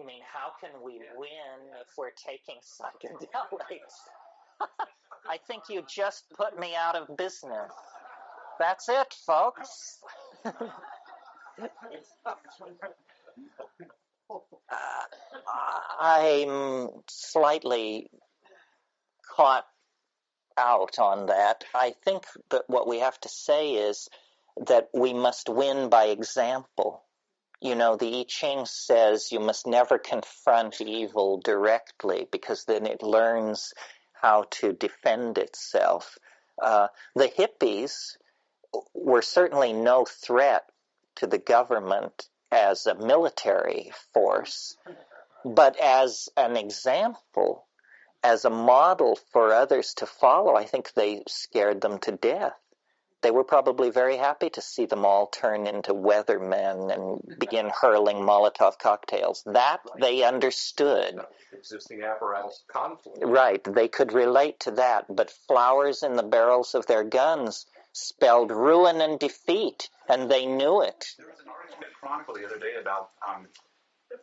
You mean, how can we win if we're taking psychedelics? I think you just put me out of business. That's it, folks. I'm slightly caught out on that. I think that what we have to say is that we must win by example. You know, the I Ching says you must never confront evil directly because then it learns how to defend itself. The hippies were certainly no threat to the government as a military force, but as an example, as a model for others to follow, I think they scared them to death. They were probably very happy to see them all turn into weathermen and begin hurling Molotov cocktails. That they understood. Existing apparatus conflict. Right, they could relate to that, but flowers in the barrels of their guns spelled ruin and defeat, and they knew it. There was an article in Chronicle the other day about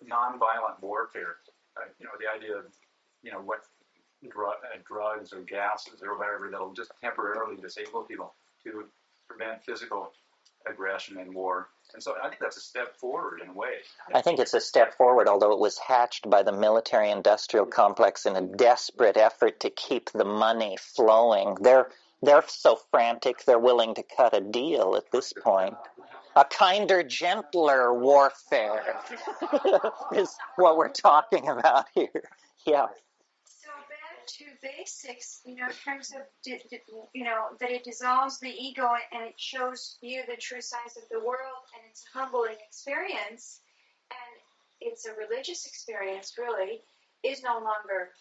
nonviolent warfare. The idea of, what drugs or gases or whatever that'll just temporarily disable people to prevent physical aggression in war. And so I think that's a step forward in a way. I think it's a step forward, although it was hatched by the military-industrial complex in a desperate effort to keep the money flowing. They're so frantic, they're willing to cut a deal at this point. A kinder, gentler warfare is what we're talking about here. Yeah. So back to basics, in terms of, that it dissolves the ego and it shows you the true size of the world, and it's a humbling experience, and it's a religious experience, really, is no longer,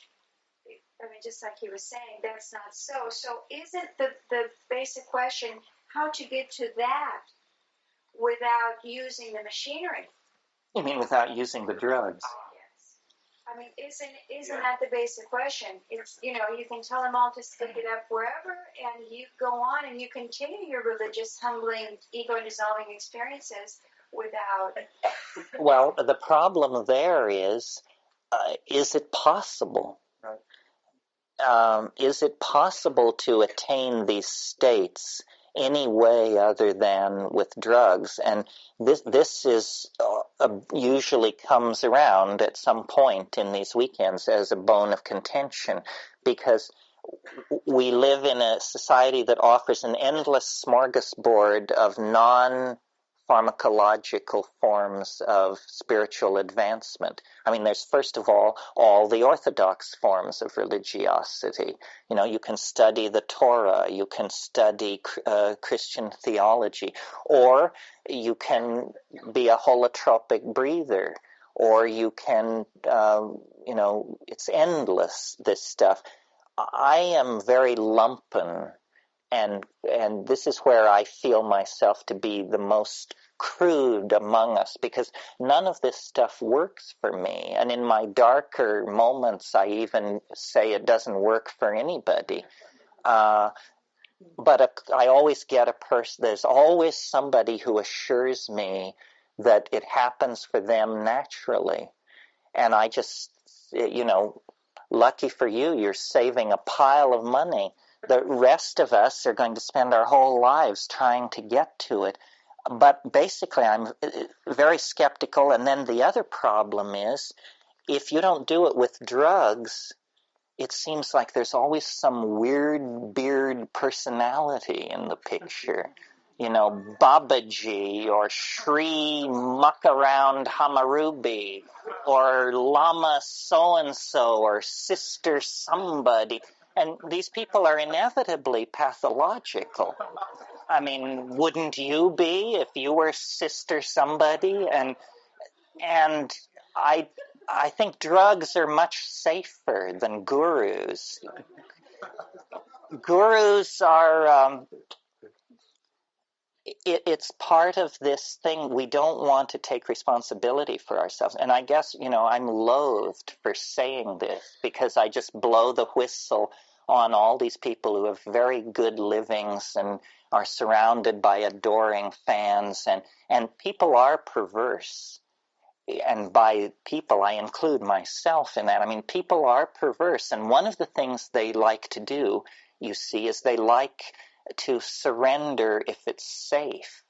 just like he was saying, that's not so. So isn't the basic question how to get to that without using the machinery? You mean without using the drugs? Yes. Isn't that the basic question? It's, you can tell them all to stick it up wherever, and you go on and you continue your religious, humbling, ego-dissolving experiences without... Well, the problem there is it possible? Is it possible to attain these states any way other than with drugs? And this is usually comes around at some point in these weekends as a bone of contention, because we live in a society that offers an endless smorgasbord of non-pharmacological forms of spiritual advancement. There's first of all the orthodox forms of religiosity. You can study the Torah, you can study Christian theology, or you can be a holotropic breather, or you can, it's endless, this stuff. I am very lumpen, and this is where I feel myself to be the most crude among us, because none of this stuff works for me. And in my darker moments, I even say it doesn't work for anybody. But I always get there's always somebody who assures me that it happens for them naturally. And I just, lucky for you, you're saving a pile of money. The rest of us are going to spend our whole lives trying to get to it. But basically, I'm very skeptical. And then the other problem is, if you don't do it with drugs, it seems like there's always some weird beard personality in the picture. Babaji or Shri Muckaround Hamarubi or Lama so-and-so or Sister somebody. And these people are inevitably pathological. Wouldn't you be if you were Sister somebody? And I think drugs are much safer than gurus. Gurus are... It's part of this thing. We don't want to take responsibility for ourselves. And I guess, I'm loathed for saying this because I just blow the whistle on all these people who have very good livings and are surrounded by adoring fans. And people are perverse. and by people I include myself in that. I mean, people are perverse, and one of the things they like to do, you see, is they like to surrender if it's safe.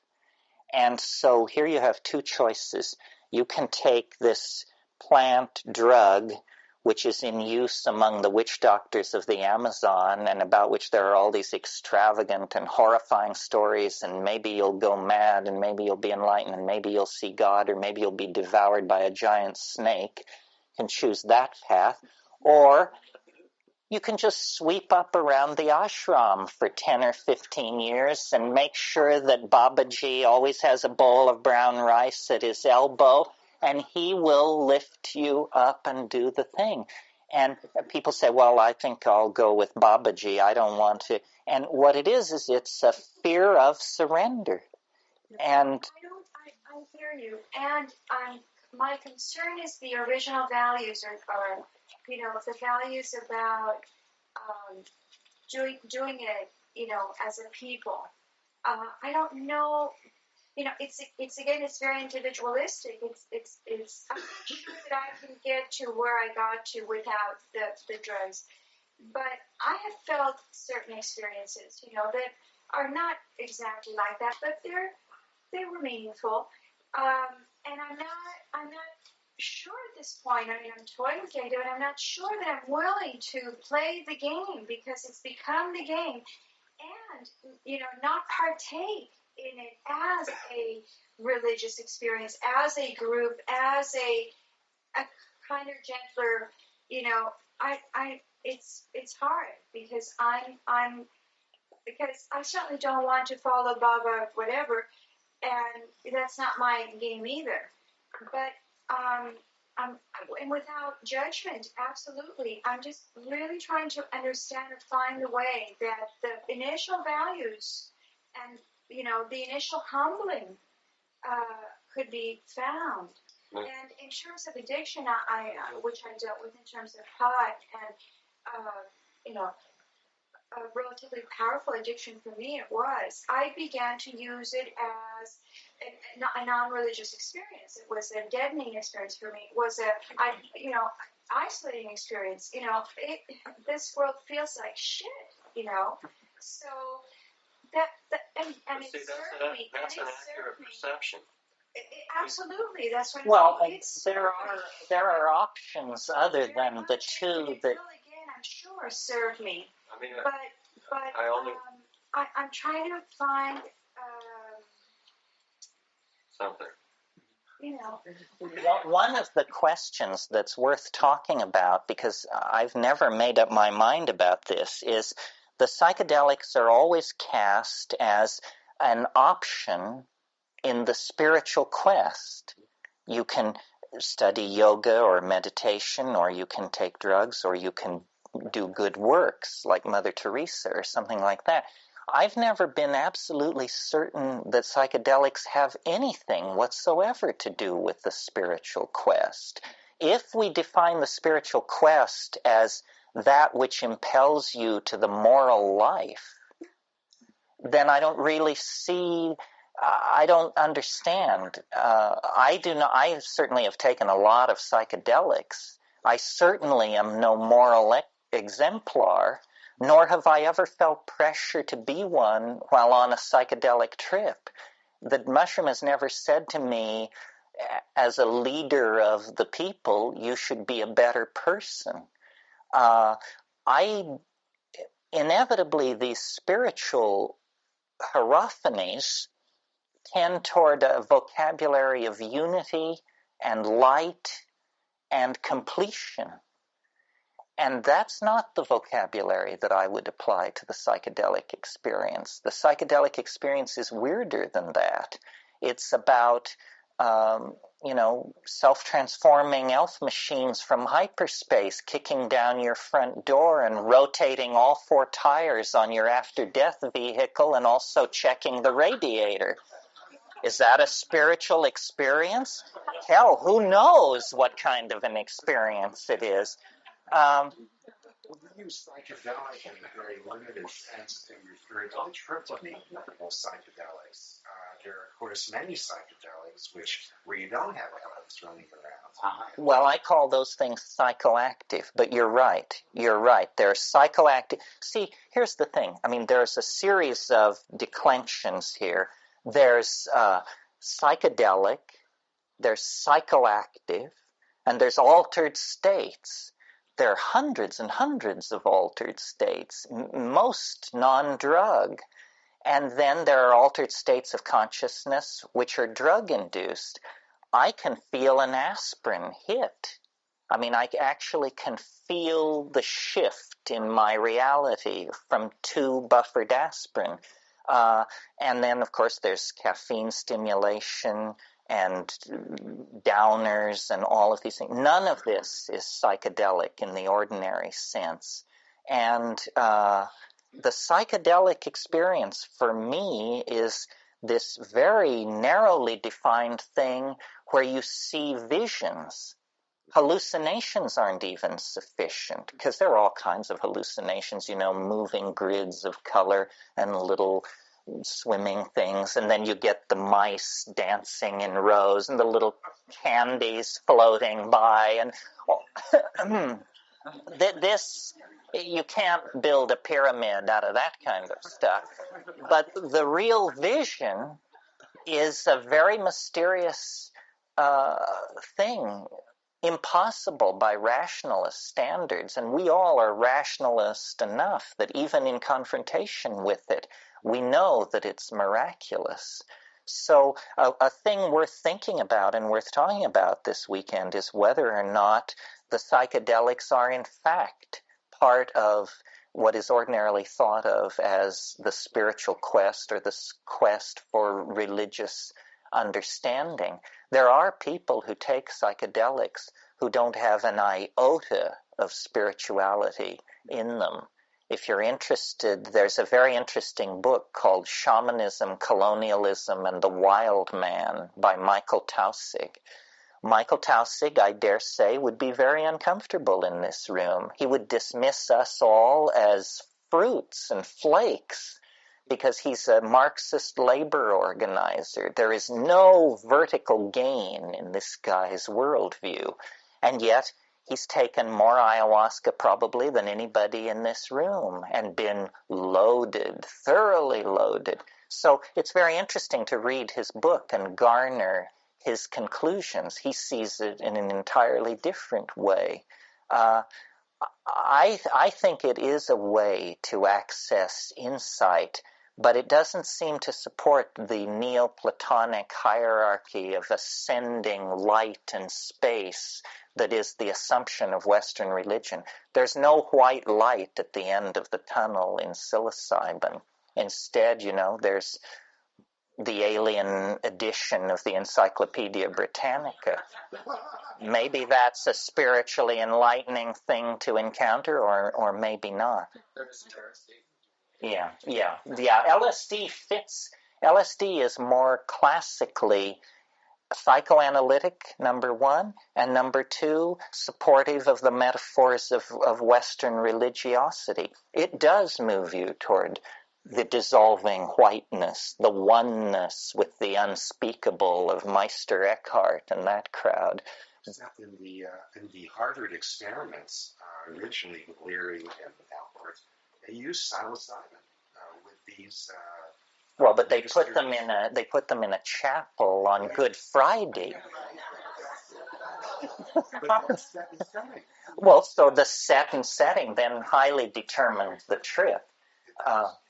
And so here you have two choices. You can take this plant drug, which is in use among the witch doctors of the Amazon, and about which there are all these extravagant and horrifying stories, and maybe you'll go mad, and maybe you'll be enlightened, and maybe you'll see God, or maybe you'll be devoured by a giant snake. You can choose that path. Or you can just sweep up around the ashram for 10 or 15 years and make sure that Babaji always has a bowl of brown rice at his elbow, and he will lift you up and do the thing. And people say, well, I think I'll go with Babaji. I don't want to. And what it is it's a fear of surrender. And I hear you. And my concern is the original values are the values about doing it, as a people. I don't know. It's very individualistic. I'm not sure that I can get to where I got to without the drugs, but I have felt certain experiences, that are not exactly like that, but they were meaningful, and I'm not sure at this point. I mean, I'm toying with the idea, but I'm not sure that I'm willing to play the game because it's become the game, and not partake in it as a religious experience, as a group, as a kinder, gentler. It's hard because because I certainly don't want to follow Baba whatever, and that's not my game either. But and without judgment, absolutely. I'm just really trying to understand and find the way that the initial values and the initial humbling could be found. Mm-hmm. And in terms of addiction, I which I dealt with in terms of pot and a relatively powerful addiction for me. It was. I began to use it as a non-religious experience. It was a deadening experience for me. It was isolating experience. This world feels like shit. So and it served me. That's an accurate perception. Absolutely, that's what. Well, there are options other than the two that. Again, I'm sure served me. I mean, but I'm trying to find something. One of the questions that's worth talking about, because I've never made up my mind about this, is the psychedelics are always cast as an option in the spiritual quest. You can study yoga or meditation, or you can take drugs, or you can do good works like Mother Teresa or something like that. I've never been absolutely certain that psychedelics have anything whatsoever to do with the spiritual quest. If we define the spiritual quest as that which impels you to the moral life, then I don't really see, I don't understand. I certainly have taken a lot of psychedelics. I certainly am no moral exemplar, nor have I ever felt pressure to be one while on a psychedelic trip. The mushroom has never said to me, as a leader of the people, you should be a better person. Inevitably, these spiritual hierophanies tend toward a vocabulary of unity and light and completion. And that's not the vocabulary that I would apply to the psychedelic experience. The psychedelic experience is weirder than that. It's about, self-transforming elf machines from hyperspace kicking down your front door and rotating all four tires on your after-death vehicle and also checking the radiator. Is that a spiritual experience? Hell, who knows what kind of an experience it is. We use psychedelic in a very limited sense to refer to the triptych level psychedelics. There are, of course, many psychedelics where you don't have drugs running around. Well, I call those things psychoactive, but you're right. You're right. They're psychoactive. See, here's the thing. I mean, there's a series of declensions here. There's psychedelic, there's psychoactive, and there's altered states. There are hundreds and hundreds of altered states, most non-drug. And then there are altered states of consciousness which are drug-induced. I can feel an aspirin hit. I mean, I actually can feel the shift in my reality from 2 buffered aspirin. And then, of course, there's caffeine stimulation and downers and all of these things. None of this is psychedelic in the ordinary sense. And the psychedelic experience for me is this very narrowly defined thing where you see visions. Hallucinations aren't even sufficient because there are all kinds of hallucinations, moving grids of color and little swimming things, and then you get the mice dancing in rows and the little candies floating by, and this, you can't build a pyramid out of that kind of stuff. But the real vision is a very mysterious thing, impossible by rationalist standards, and we all are rationalist enough that even in confrontation with it, we know that it's miraculous. So a thing worth thinking about and worth talking about this weekend is whether or not the psychedelics are in fact part of what is ordinarily thought of as the spiritual quest or the quest for religious understanding. There are people who take psychedelics who don't have an iota of spirituality in them. If you're interested, there's a very interesting book called Shamanism, Colonialism, and the Wild Man by Michael Taussig. Michael Taussig, I dare say, would be very uncomfortable in this room. He would dismiss us all as fruits and flakes because he's a Marxist labor organizer. There is no vertical gain in this guy's worldview. And yet, he's taken more ayahuasca probably than anybody in this room and been loaded, thoroughly loaded. So it's very interesting to read his book and garner his conclusions. He sees it in an entirely different way. I think it is a way to access insight, but it doesn't seem to support the Neoplatonic hierarchy of ascending light and space that is the assumption of Western religion. There's no white light at the end of the tunnel in psilocybin. Instead, there's the alien edition of the Encyclopedia Britannica. Maybe that's a spiritually enlightening thing to encounter, or maybe not. Yeah. LSD fits. LSD is more classically psychoanalytic, number one, and number two, supportive of the metaphors of Western religiosity. It does move you toward the dissolving whiteness, the oneness with the unspeakable of Meister Eckhart and that crowd. In the Harvard experiments, originally with Leary and Alport, they used psilocybin with these. Well, but they put them in a chapel on Good Friday. Well, so the set and setting then highly determined the trip.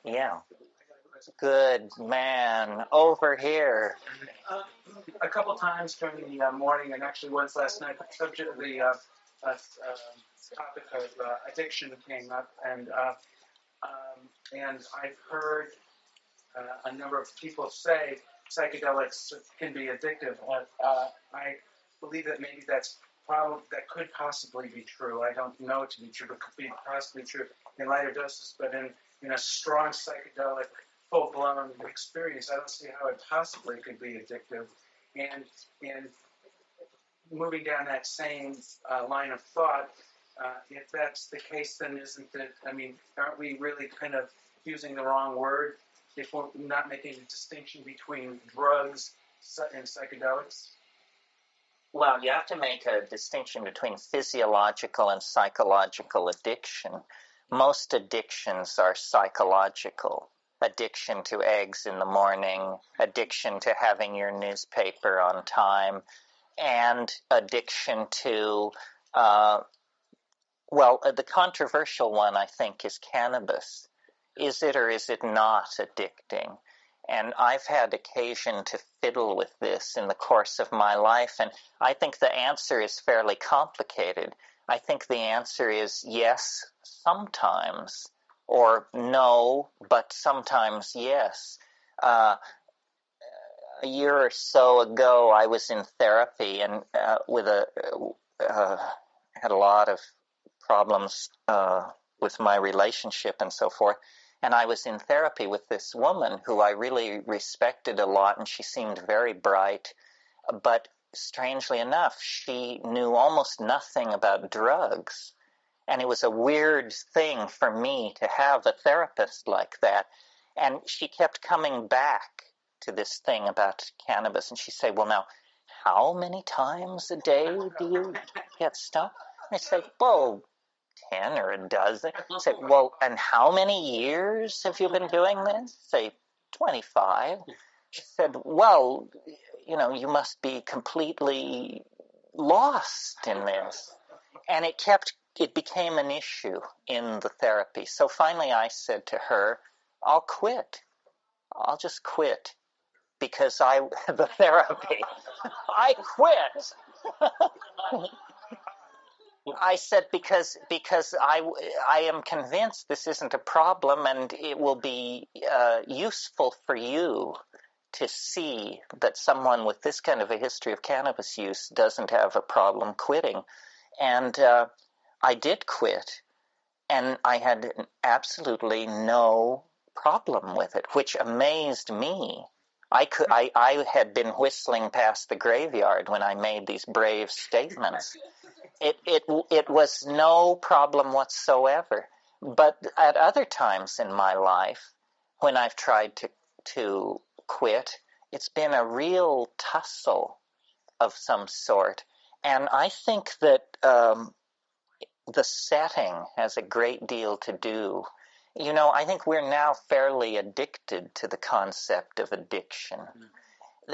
Yeah. Good man. Over here. A couple times during the morning, and actually once last night, the subject of the topic of addiction came up, and I've heard a number of people say psychedelics can be addictive. I believe that maybe that could possibly be true. I don't know it to be true, but could be possibly true in lighter doses. But in a strong psychedelic, full-blown experience, I don't see how it possibly could be addictive. And moving down that same line of thought, if that's the case, then aren't we really kind of using the wrong word if we're not making a distinction between drugs and psychedelics? Well, you have to make a distinction between physiological and psychological addiction. Most addictions are psychological. Addiction to eggs in the morning, addiction to having your newspaper on time, and addiction to, the controversial one, I think, is cannabis. Is it or is it not addicting? And I've had occasion to fiddle with this in the course of my life, and I think the answer is fairly complicated. I think the answer is yes, sometimes, or no, but sometimes yes. A year or so ago, I was in therapy and had a lot of problems with my relationship and so forth. And I was in therapy with this woman who I really respected a lot, and she seemed very bright. But strangely enough, she knew almost nothing about drugs. And it was a weird thing for me to have a therapist like that. And she kept coming back to this thing about cannabis. And she'd say, well, now, how many times a day do you get stuff? And I say, well, 10 or a dozen. Say, well, and how many years have you been doing this? Say, 25. She said, well, you must be completely lost in this. And it became an issue in the therapy. So finally I said to her, I'll quit. I'll just quit because the therapy, I quit. I said because I am convinced this isn't a problem, and it will be useful for you to see that someone with this kind of a history of cannabis use doesn't have a problem quitting. And I did quit, and I had absolutely no problem with it, which amazed me. I had been whistling past the graveyard when I made these brave statements. It was no problem whatsoever. But at other times in my life, when I've tried to quit, it's been a real tussle of some sort. And I think that the setting has a great deal to do. I think we're now fairly addicted to the concept of addiction.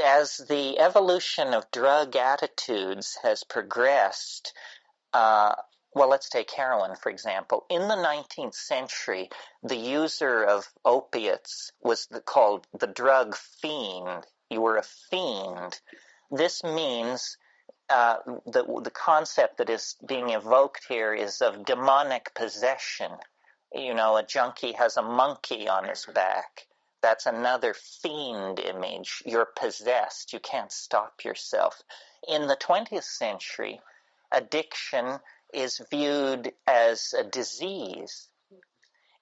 As the evolution of drug attitudes has progressed, let's take heroin, for example. In the 19th century, the user of opiates was called the drug fiend. You were a fiend. This means the concept that is being evoked here is of demonic possession. A junkie has a monkey on his back. That's another fiend image. You're possessed. You can't stop yourself. In the 20th century, addiction is viewed as a disease.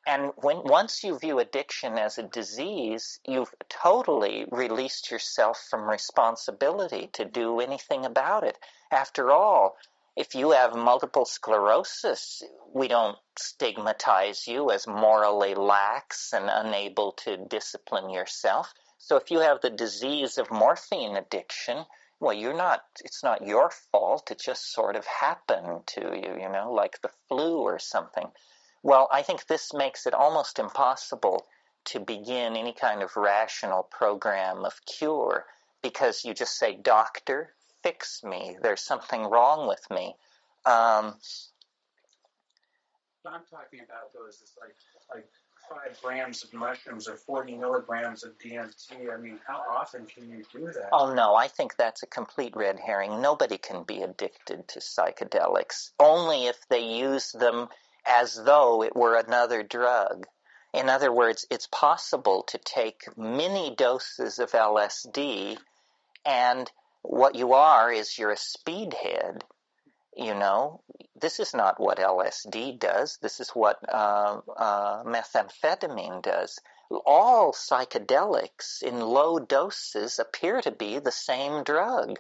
And once you view addiction as a disease, you've totally released yourself from responsibility to do anything about it. After all, if you have multiple sclerosis, we don't stigmatize you as morally lax and unable to discipline yourself. So if you have the disease of morphine addiction, well, it's not your fault. It just sort of happened to you, like the flu or something. Well, I think this makes it almost impossible to begin any kind of rational program of cure, because you just say, doctor, fix me. There's something wrong with me. What I'm talking about, though, is like 5 grams of mushrooms or 40 milligrams of DMT. I mean, how often can you do that? Oh, no, I think that's a complete red herring. Nobody can be addicted to psychedelics, only if they use them as though it were another drug. In other words, it's possible to take many doses of LSD, and what you are is you're a speedhead. This is not what LSD does. This is what methamphetamine does. All psychedelics in low doses appear to be the same drug.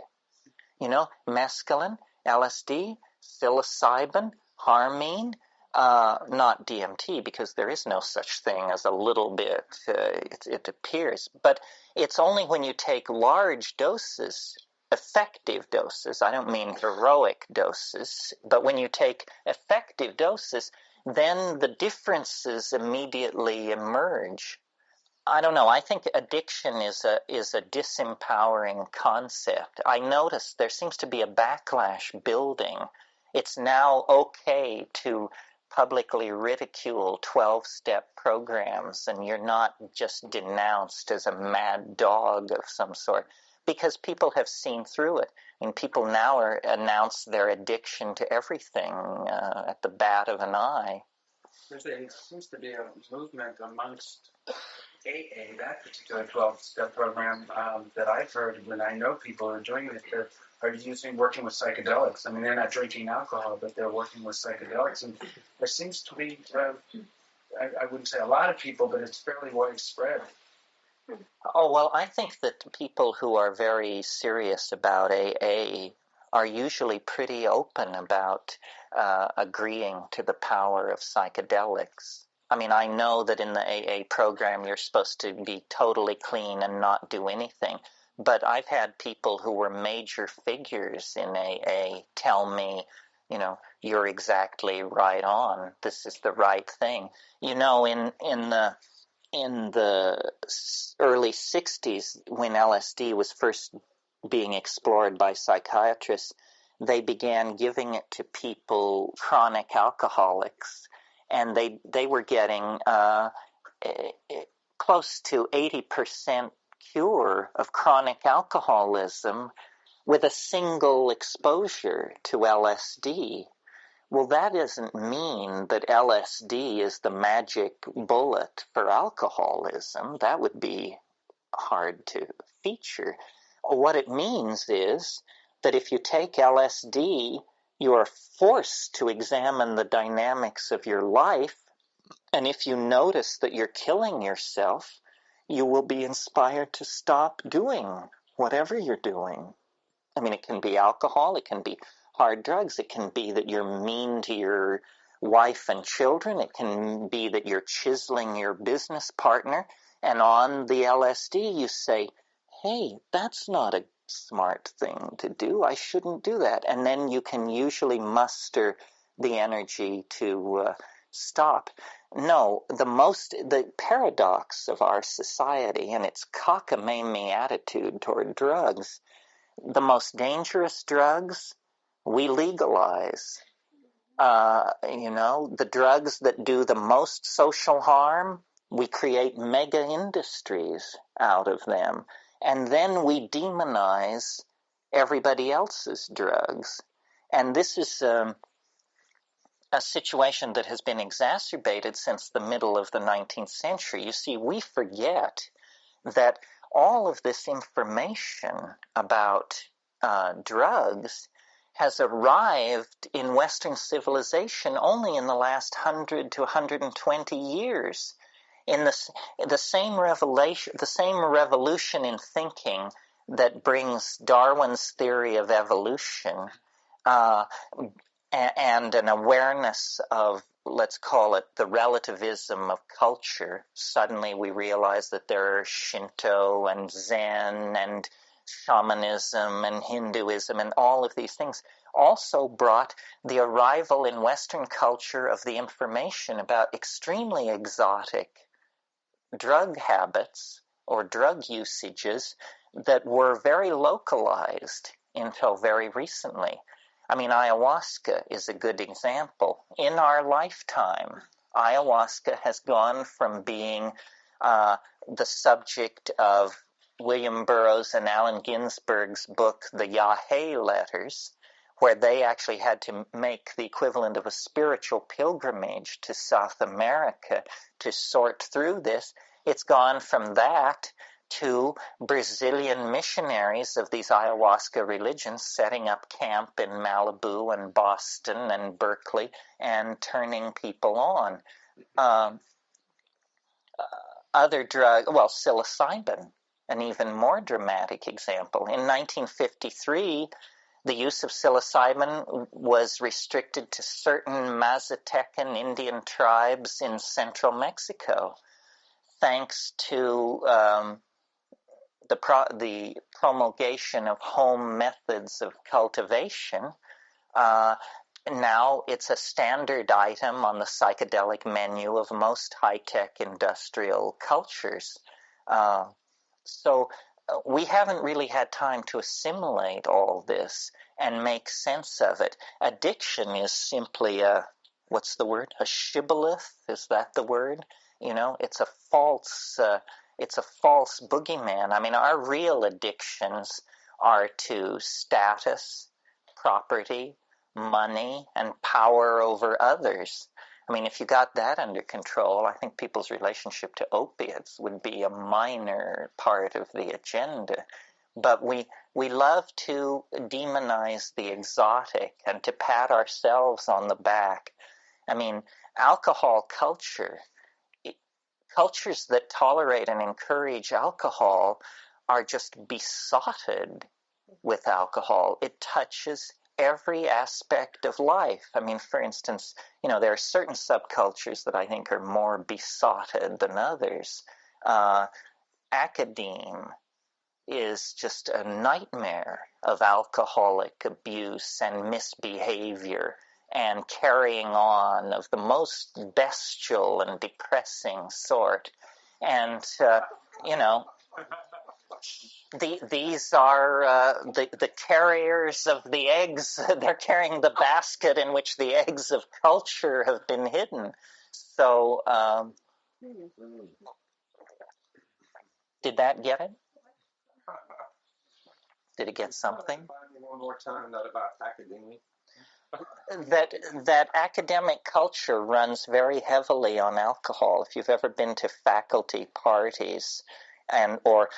Mescaline, LSD, psilocybin, harmine, not DMT, because there is no such thing as a little bit, it appears. But it's only when you take large doses effective doses, I don't mean heroic doses, but when you take effective doses, then the differences immediately emerge. I don't know. I think addiction is a disempowering concept. I notice there seems to be a backlash building. It's now okay to publicly ridicule 12-step programs, and you're not just denounced as a mad dog of some sort, because people have seen through it. I mean, people now announce their addiction to everything at the bat of an eye. There seems to be a movement amongst AA, that particular 12-step program, that I've heard when I know people are doing it, that are working with psychedelics. I mean, they're not drinking alcohol, but they're working with psychedelics. And there seems to be, I wouldn't say a lot of people, but it's fairly widespread. Oh, well, I think that people who are very serious about AA are usually pretty open about agreeing to the power of psychedelics. I mean, I know that in the AA program you're supposed to be totally clean and not do anything, but I've had people who were major figures in AA tell me, you know, you're exactly right on. This is the right thing. You know, in the early 60s, when LSD was first being explored by psychiatrists, they began giving it to people, chronic alcoholics, and they were getting close to 80% cure of chronic alcoholism with a single exposure to LSD. Well, that doesn't mean that LSD is the magic bullet for alcoholism. That would be hard to feature. What it means is that if you take LSD, you are forced to examine the dynamics of your life, and if you notice that you're killing yourself, you will be inspired to stop doing whatever you're doing. I mean, it can be alcohol, it can be hard drugs, it can be that you're mean to your wife and children, it can be that you're chiseling your business partner, and on the LSD you say, hey, that's not a smart thing to do, I shouldn't do that. And then you can usually muster the energy to stop. No, the paradox of our society and its cockamamie attitude toward drugs, the most dangerous drugs we legalize. The drugs that do the most social harm, we create mega industries out of them. And then we demonize everybody else's drugs. And this is a situation that has been exacerbated since the middle of the 19th century. You see, we forget that all of this information about drugs has arrived in Western civilization only in the last 100 to 120 years. In the same revolution in thinking that brings Darwin's theory of evolution and an awareness of, let's call it, the relativism of culture. Suddenly we realize that there are Shinto and Zen and shamanism and Hinduism and all of these things, also brought the arrival in Western culture of the information about extremely exotic drug habits or drug usages that were very localized until very recently. I mean, ayahuasca is a good example. In our lifetime, ayahuasca has gone from being the subject of William Burroughs and Allen Ginsberg's book, The Yahé Letters, where they actually had to make the equivalent of a spiritual pilgrimage to South America to sort through this. It's gone from that to Brazilian missionaries of these ayahuasca religions setting up camp in Malibu and Boston and Berkeley and turning people on. Psilocybin, an even more dramatic example. In 1953, the use of psilocybin was restricted to certain Mazatecan Indian tribes in central Mexico, thanks to the promulgation of home methods of cultivation, now it's a standard item on the psychedelic menu of most high-tech industrial cultures. So we haven't really had time to assimilate all this and make sense of it. Addiction is simply what's the word? A shibboleth? Is that the word? It's a false boogeyman. I mean, our real addictions are to status, property, money, and power over others. I mean, if you got that under control, I think people's relationship to opiates would be a minor part of the agenda. But we love to demonize the exotic and to pat ourselves on the back. I mean, alcohol culture, cultures that tolerate and encourage alcohol are just besotted with alcohol. It touches every aspect of life. I mean, for instance, there are certain subcultures that I think are more besotted than others. Academe is just a nightmare of alcoholic abuse and misbehavior and carrying on of the most bestial and depressing sort. And, these are the carriers of the eggs. They're carrying the basket in which the eggs of culture have been hidden. So, did that get it? Did it get something? One more time, not about academia. That academic culture runs very heavily on alcohol. If you've ever been to faculty parties, or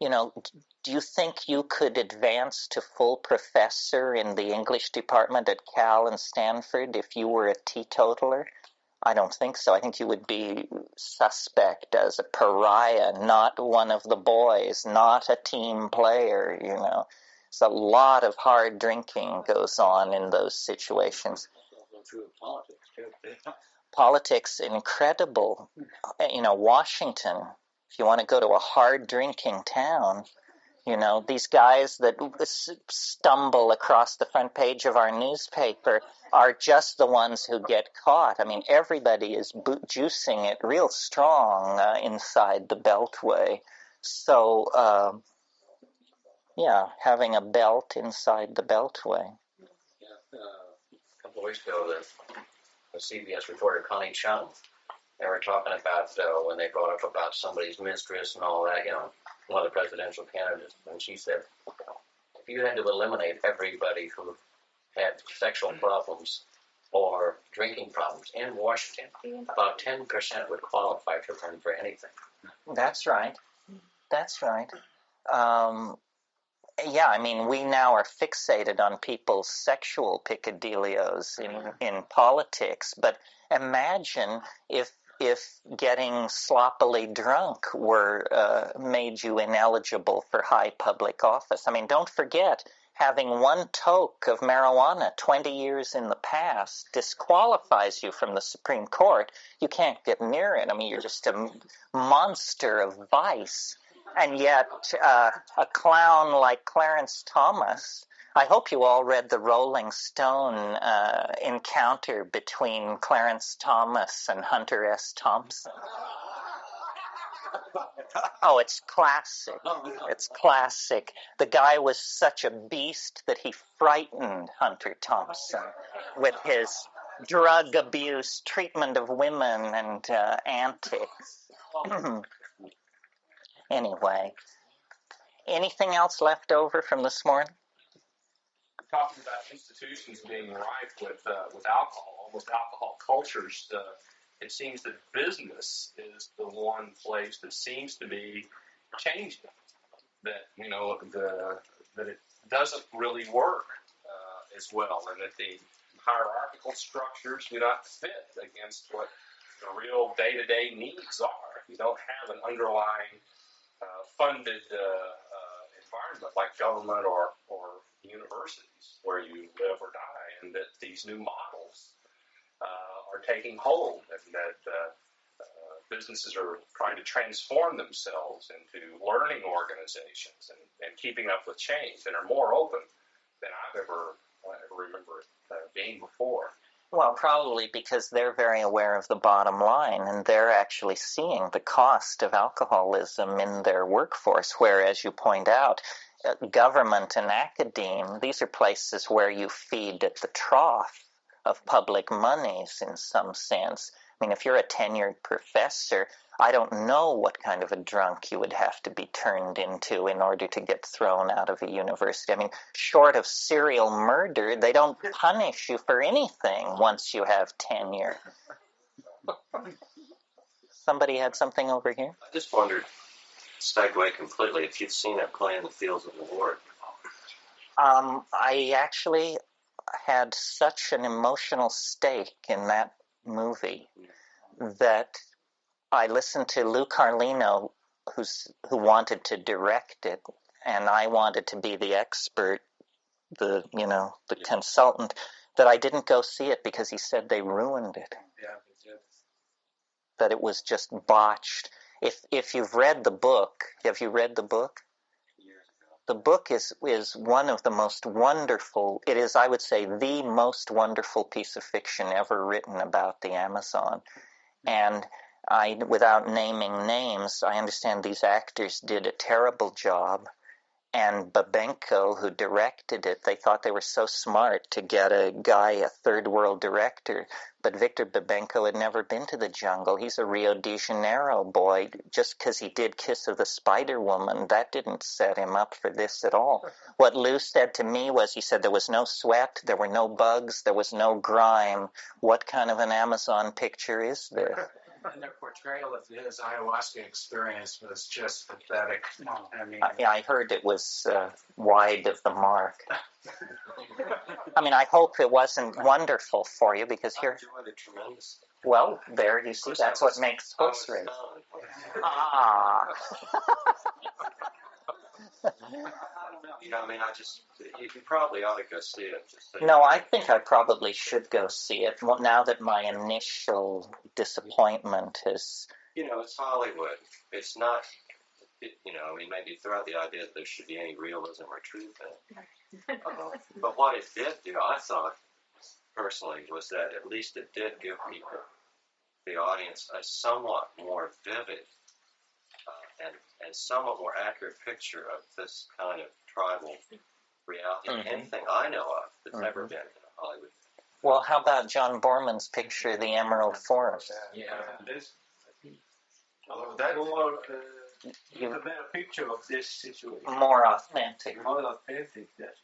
do you think you could advance to full professor in the English department at Cal and Stanford if you were a teetotaler? I don't think so. I think you would be suspect as a pariah, not one of the boys, not a team player, So a lot of hard drinking goes on in those situations. Politics, incredible. Washington, if you want to go to a hard drinking town, these guys that stumble across the front page of our newspaper are just the ones who get caught. I mean, everybody is juicing it real strong inside the Beltway. So, having a belt inside the Beltway. A couple of weeks ago, the CBS reporter Connie Chung, they were talking about when they brought up about somebody's mistress and all that, one of the presidential candidates, and she said, if you had to eliminate everybody who had sexual problems or drinking problems in Washington, about 10% would qualify to run for anything. That's right. I mean, we now are fixated on people's sexual peccadillos in politics, but imagine if getting sloppily drunk were made you ineligible for high public office. I mean, don't forget, having one toke of marijuana 20 years in the past disqualifies you from the Supreme Court. You can't get near it. I mean, you're just a monster of vice. And yet, a clown like Clarence Thomas, I hope you all read the Rolling Stone encounter between Clarence Thomas and Hunter S. Thompson. Oh, it's classic. It's classic. The guy was such a beast that he frightened Hunter Thompson with his drug abuse, treatment of women, and antics. Anyway. Anything else left over from this morning? Talking about institutions being rife with alcohol, with alcohol cultures, it seems that business is the one place that seems to be changing. That that it doesn't really work as well, and that the hierarchical structures do not fit against what the real day-to-day needs are. You don't have an underlying funded environment like government or universities where you live or die, and that these new models are taking hold, and that businesses are trying to transform themselves into learning organizations and keeping up with change and are more open than I've ever remember being before. Well, probably because they're very aware of the bottom line, and they're actually seeing the cost of alcoholism in their workforce, where, as you point out, government and academe, these are places where you feed at the trough of public monies in some sense. I mean, if you're a tenured professor, I don't know what kind of a drunk you would have to be turned into in order to get thrown out of a university. I mean, short of serial murder, they don't punish you for anything once you have tenure. Somebody had something over here? I just wondered, segue completely, if you've seen it play in the fields of the Lord. I actually had such an emotional stake in that movie that I listened to Lou Carlino, who wanted to direct it, and I wanted to be the expert, the consultant, that I didn't go see it because he said they ruined it. Yeah, they did. That it was just botched. If you've read the book, have you read the book? The book is one of the most wonderful, it is, I would say, the most wonderful piece of fiction ever written about the Amazon. And without naming names, I understand these actors did a terrible job. And Babenko, who directed it, they thought they were so smart to get a third world director. But Victor Babenko had never been to the jungle. He's a Rio de Janeiro boy. Just because he did Kiss of the Spider Woman, that didn't set him up for this at all. What Lou said to me was, he said there was no sweat, there were no bugs, there was no grime. What kind of an Amazon picture is this? And their portrayal of his ayahuasca experience was just pathetic. I mean, I heard it was wide of the mark. I mean, I hope it wasn't wonderful for you, because I here, enjoyed it tremendously. well, there you see, that's what makes books rich. Ah. You know, I mean, you probably ought to go see it. No, I think I probably should go see it. Well, now that my initial disappointment has... You know, it's Hollywood. It's not, I mean, maybe throw out the idea that there should be any realism or truth in it. But what it did do, I thought, personally, was that at least it did give people, the audience, a somewhat more vivid and somewhat more accurate picture of this kind of tribal reality than anything I know of that's ever been in Hollywood. Well, how about John Borman's picture, The Emerald Forest? Yeah. That more You- a better picture of this situation. More authentic. More authentic, yes.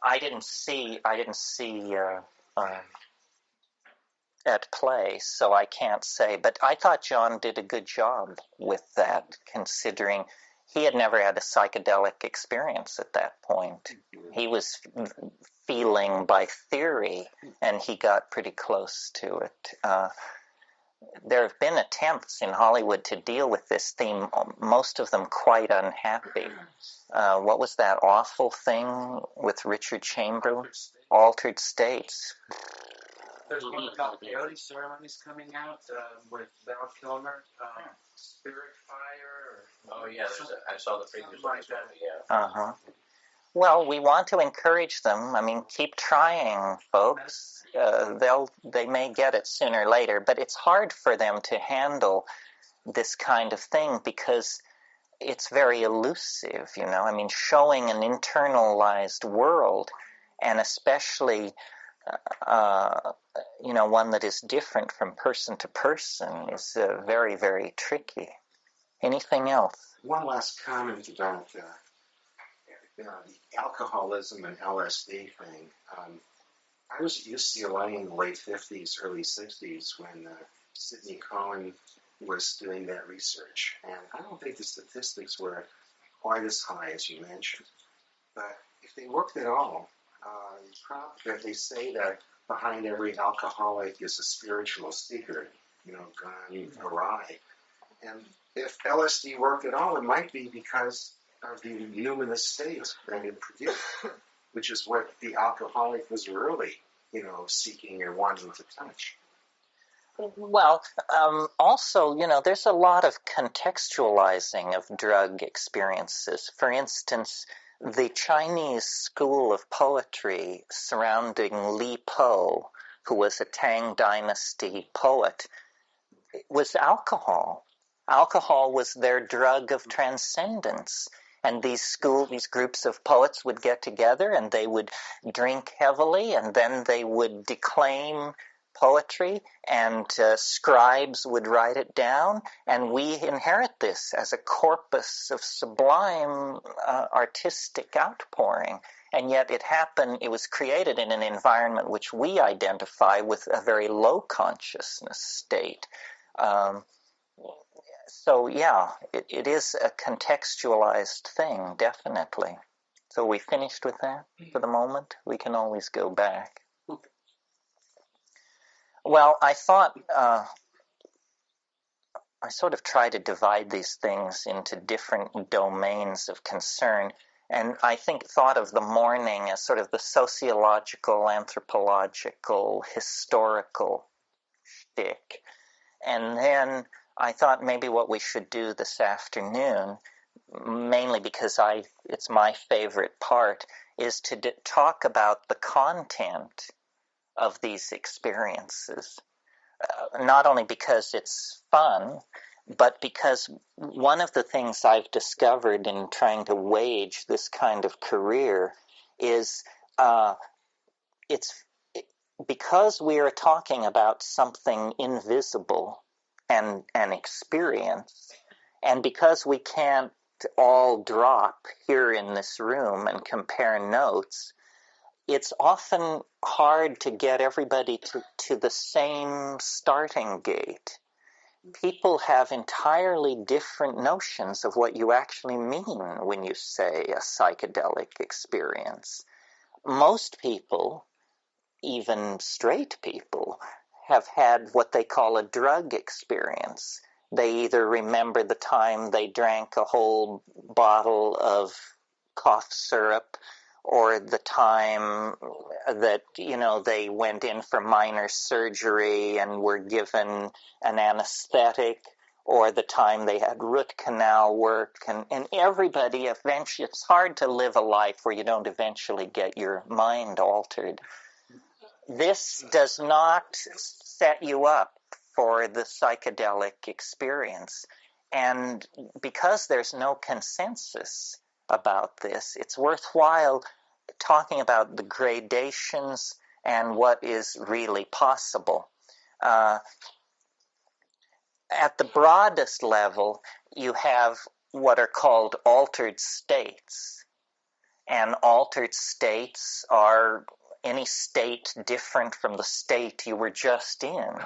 I didn't see at play, so I can't say. But I thought John did a good job with that, considering he had never had a psychedelic experience at that point. He was feeling by theory, and he got pretty close to it. There have been attempts in Hollywood to deal with this theme, most of them quite unhappy. What was that awful thing with Richard Chamberlain? Altered States. there's one about peyote ceremonies coming out with Val Kilmer, Spirit Fire. Oh, yeah, I saw the previews like of this that. movie, yeah. Uh-huh. Well, we want to encourage them. I mean, keep trying, folks. They may get it sooner or later, but it's hard for them to handle this kind of thing because it's very elusive, I mean, showing an internalized world, and especially, one that is different from person to person is very, very tricky. Anything else? One last comment about the alcoholism and LSD thing. I was at UCLA in the late 50s, early 60s when Sidney Cohen was doing that research. And I don't think the statistics were quite as high as you mentioned. But if they worked at all, they say that behind every alcoholic is a spiritual seeker, gone awry. And if LSD worked at all, it might be because of the numinous state that it produced, which is what the alcoholic was really, seeking or wanting to touch. Well, also, there's a lot of contextualizing of drug experiences. For instance, the Chinese school of poetry surrounding Li Po, who was a Tang Dynasty poet, was alcohol. Alcohol was their drug of transcendence. And these groups of poets would get together and they would drink heavily, and then they would declaim poetry, and scribes would write it down, and we inherit this as a corpus of sublime artistic outpouring. And yet it was created in an environment which we identify with a very low consciousness state. So yeah, it is a contextualized thing, definitely. So we finished with that for the moment? We can always go back. Well, I thought I sort of try to divide these things into different domains of concern, and I thought of the morning as sort of the sociological, anthropological, historical shtick. And then I thought maybe what we should do this afternoon, mainly because it's my favorite part, is to talk about the content of these experiences. Not only because it's fun, but because one of the things I've discovered in trying to wage this kind of career is because we are talking about something invisible and an experience, and because we can't all drop here in this room and compare notes, it's often hard to get everybody to the same starting gate. People have entirely different notions of what you actually mean when you say a psychedelic experience. Most people, even straight people, have had what they call a drug experience. They either remember the time they drank a whole bottle of cough syrup, or the time that, they went in for minor surgery and were given an anesthetic, or the time they had root canal work. And everybody eventually, it's hard to live a life where you don't eventually get your mind altered. This does not set you up for the psychedelic experience. And because there's no consensus about this, it's worthwhile talking about the gradations and what is really possible. At the broadest level, you have what are called altered states. And altered states are any state different from the state you were just in,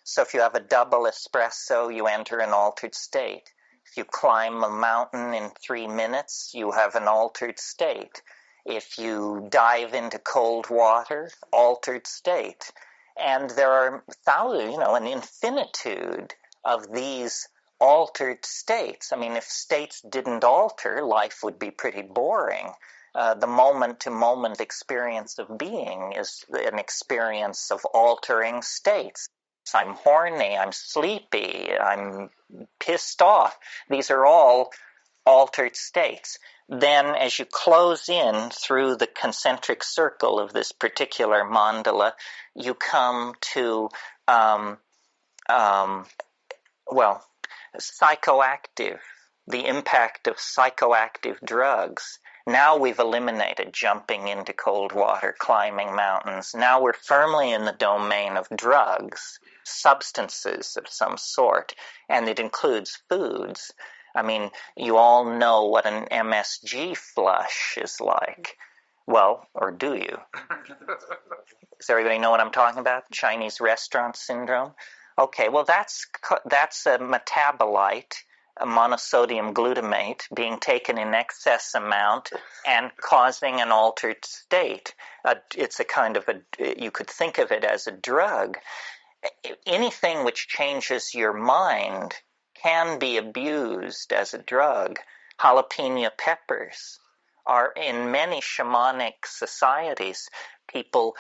So if you have a double espresso, you enter an altered state. If you climb a mountain in 3 minutes, you have an altered state. If you dive into cold water, altered state. And there are thousands, an infinitude of these altered states. I mean, if states didn't alter, life would be pretty boring. The moment-to-moment experience of being is an experience of altering states. I'm horny, I'm sleepy, I'm pissed off. These are all altered states. Then as you close in through the concentric circle of this particular mandala, you come to, psychoactive, the impact of psychoactive drugs. Now we've eliminated jumping into cold water, climbing mountains. Now we're firmly in the domain of drugs, substances of some sort, and it includes foods. I mean, you all know what an MSG flush is like. Well, or do you? Does everybody know what I'm talking about? Chinese restaurant syndrome? Okay, well, that's a metabolite, a monosodium glutamate, being taken in excess amount and causing an altered state. It's a kind of you could think of it as a drug. Anything which changes your mind can be abused as a drug. Jalapeno peppers are in many shamanic societies. People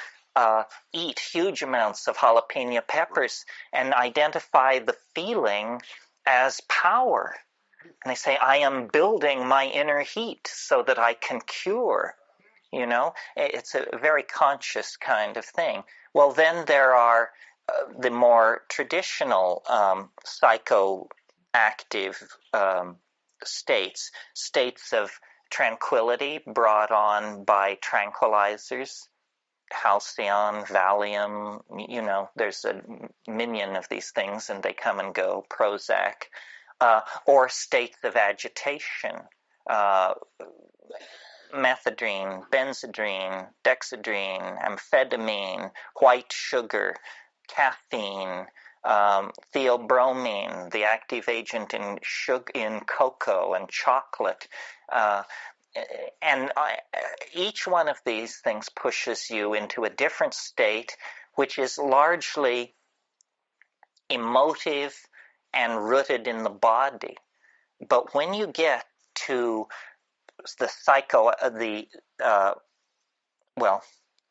eat huge amounts of jalapeno peppers and identify the feeling as power. And they say, I am building my inner heat so that I can cure. You know, it's a very conscious kind of thing. Well, then there are the more traditional psychoactive states of tranquility brought on by tranquilizers, Halcyon, Valium, you know, there's a million of these things and they come and go, Prozac, or states of agitation, methadone, benzodrine, dexedrine, amphetamine, white sugar, caffeine, theobromine, the active agent in cocoa and chocolate. Each one of these things pushes you into a different state, which is largely emotive and rooted in the body. But when you get to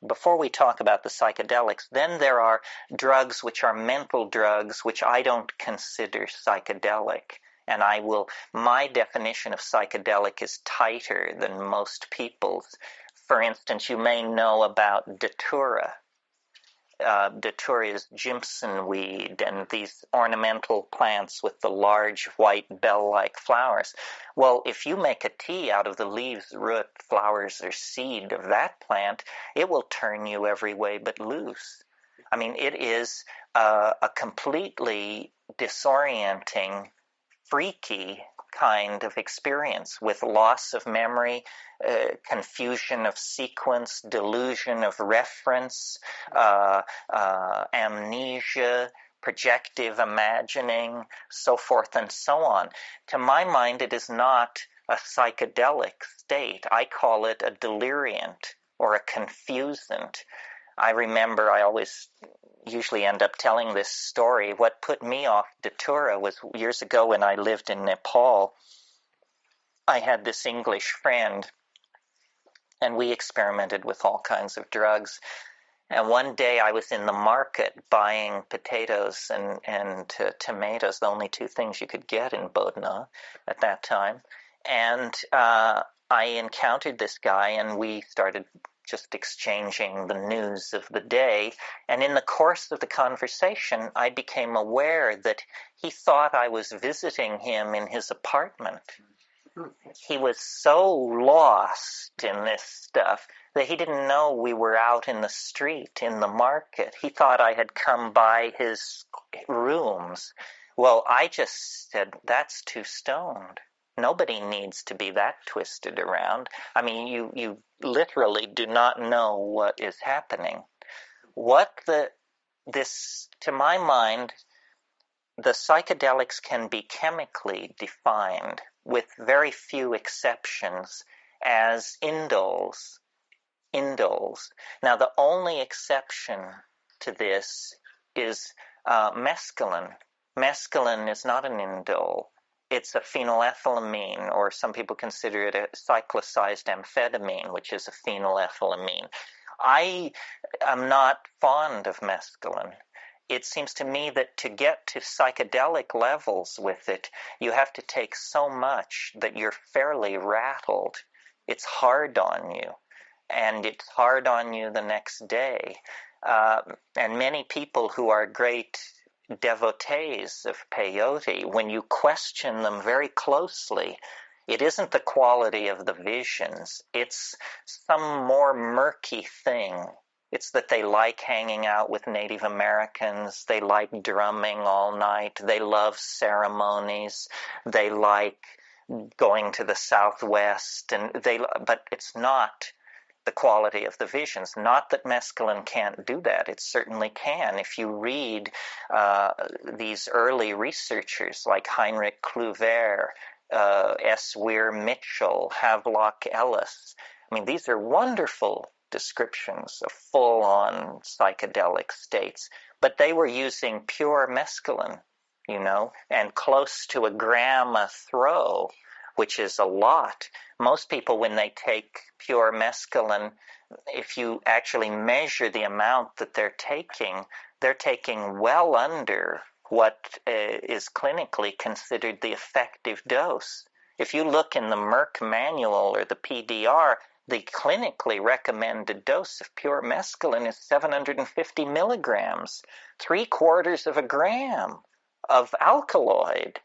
before we talk about the psychedelics, then there are drugs which are mental drugs, which I don't consider psychedelic. And my definition of psychedelic is tighter than most people's. For instance, you may know about datura. Datura is Jimson weed and these ornamental plants with the large white bell-like flowers. Well, if you make a tea out of the leaves, root, flowers, or seed of that plant, it will turn you every way but loose. I mean, it is a completely disorienting, freaky kind of experience with loss of memory, confusion of sequence, delusion of reference, amnesia, projective imagining, so forth and so on. To my mind, it is not a psychedelic state. I call it a deliriant or a confusant. I remember I usually end up telling this story. What put me off datura was years ago when I lived in Nepal. I had this English friend, and we experimented with all kinds of drugs. And one day I was in the market buying potatoes and tomatoes, the only two things you could get in Bodna at that time. And I encountered this guy, and we started just exchanging the news of the day. And in the course of the conversation, I became aware that he thought I was visiting him in his apartment. He was so lost in this stuff that he didn't know we were out in the street, in the market. He thought I had come by his rooms. Well, I just said, that's too stoned. Nobody needs to be that twisted around. I mean, you literally do not know what is happening. To my mind, the psychedelics can be chemically defined, with very few exceptions, as indoles. Now, the only exception to this is mescaline. Mescaline is not an indole. It's a phenylethylamine, or some people consider it a cyclicized amphetamine, which is a phenylethylamine. I am not fond of mescaline. It seems to me that to get to psychedelic levels with it, you have to take so much that you're fairly rattled. It's hard on you, and it's hard on you the next day. And many people who are great devotees of peyote, when you question them very closely, it isn't the quality of the visions. It's some more murky thing. It's that they like hanging out with Native Americans. They like drumming all night. They love ceremonies. They like going to the Southwest. But it's not the quality of the visions. Not that mescaline can't do that. It certainly can. If you read these early researchers like Heinrich Kluwer, S. Weir Mitchell, Havelock Ellis, I mean, these are wonderful descriptions of full-on psychedelic states, but they were using pure mescaline, and close to a gram a throw, which is a lot. Most people, when they take pure mescaline, if you actually measure the amount that they're taking well under what is clinically considered the effective dose. If you look in the Merck manual or the PDR, the clinically recommended dose of pure mescaline is 750 milligrams, 3/4 of a gram of alkaloid.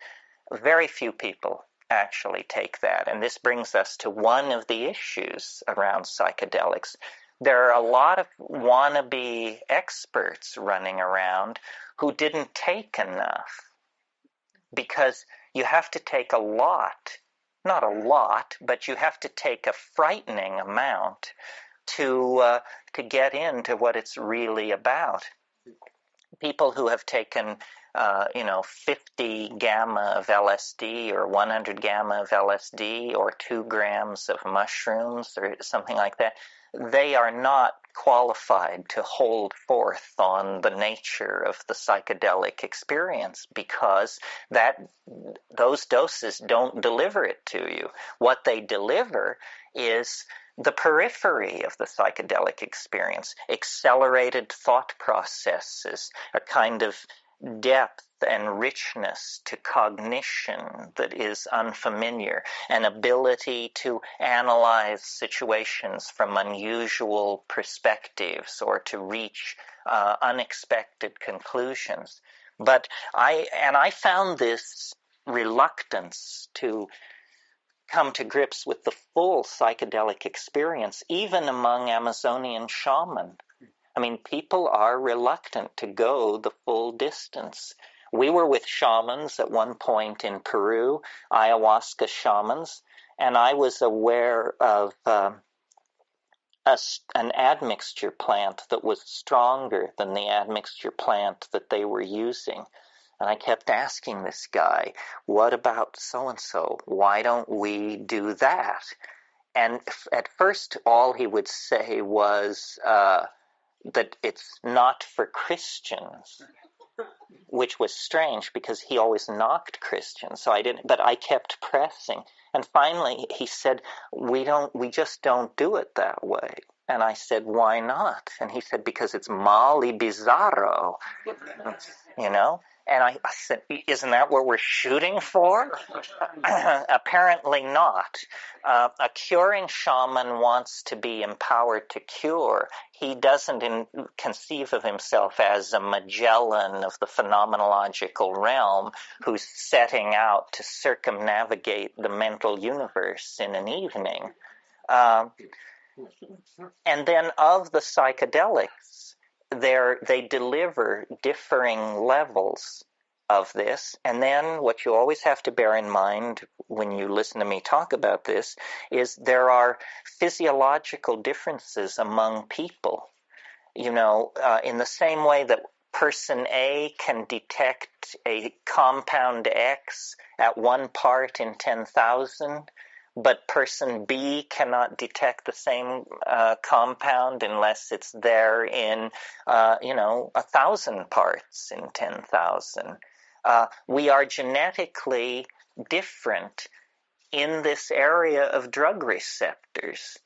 Very few people actually take that. And this brings us to one of the issues around psychedelics. There are a lot of wannabe experts running around who didn't take enough, because you have to take a lot, not a lot, but you have to take a frightening amount to get into what it's really about. People who have taken 50 gamma of LSD or 100 gamma of LSD or 2 grams of mushrooms or something like that, they are not qualified to hold forth on the nature of the psychedelic experience, because those doses don't deliver it to you. What they deliver is the periphery of the psychedelic experience, accelerated thought processes, a kind of depth and richness to cognition that is unfamiliar, an ability to analyze situations from unusual perspectives or to reach unexpected conclusions. But I found this reluctance to come to grips with the full psychedelic experience, even among Amazonian shamans. I mean, people are reluctant to go the full distance. We were with shamans at one point in Peru, ayahuasca shamans, and I was aware of an admixture plant that was stronger than the admixture plant that they were using. And I kept asking this guy, what about so-and-so? Why don't we do that? And at first, all he would say was that it's not for Christians, which was strange because he always knocked Christians. So I didn't, but I kept pressing. And finally, he said, we just don't do it that way. And I said, why not? And he said, because it's mal y bizarro, you know? And I said, isn't that what we're shooting for? Apparently not. A curing shaman wants to be empowered to cure. He doesn't conceive of himself as a Magellan of the phenomenological realm who's setting out to circumnavigate the mental universe in an evening. And then of the psychedelics, they deliver differing levels of this. And then what you always have to bear in mind when you listen to me talk about this is there are physiological differences among people. You know, in the same way that person A can detect a compound X at 1 part in 10,000, but person B cannot detect the same compound unless it's there in, 1,000 parts in 10,000. We are genetically different in this area of drug receptors.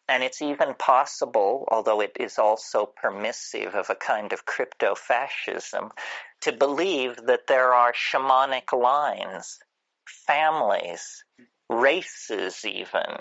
And it's even possible, although it is also permissive of a kind of crypto-fascism, to believe that there are shamanic lines, families, races even,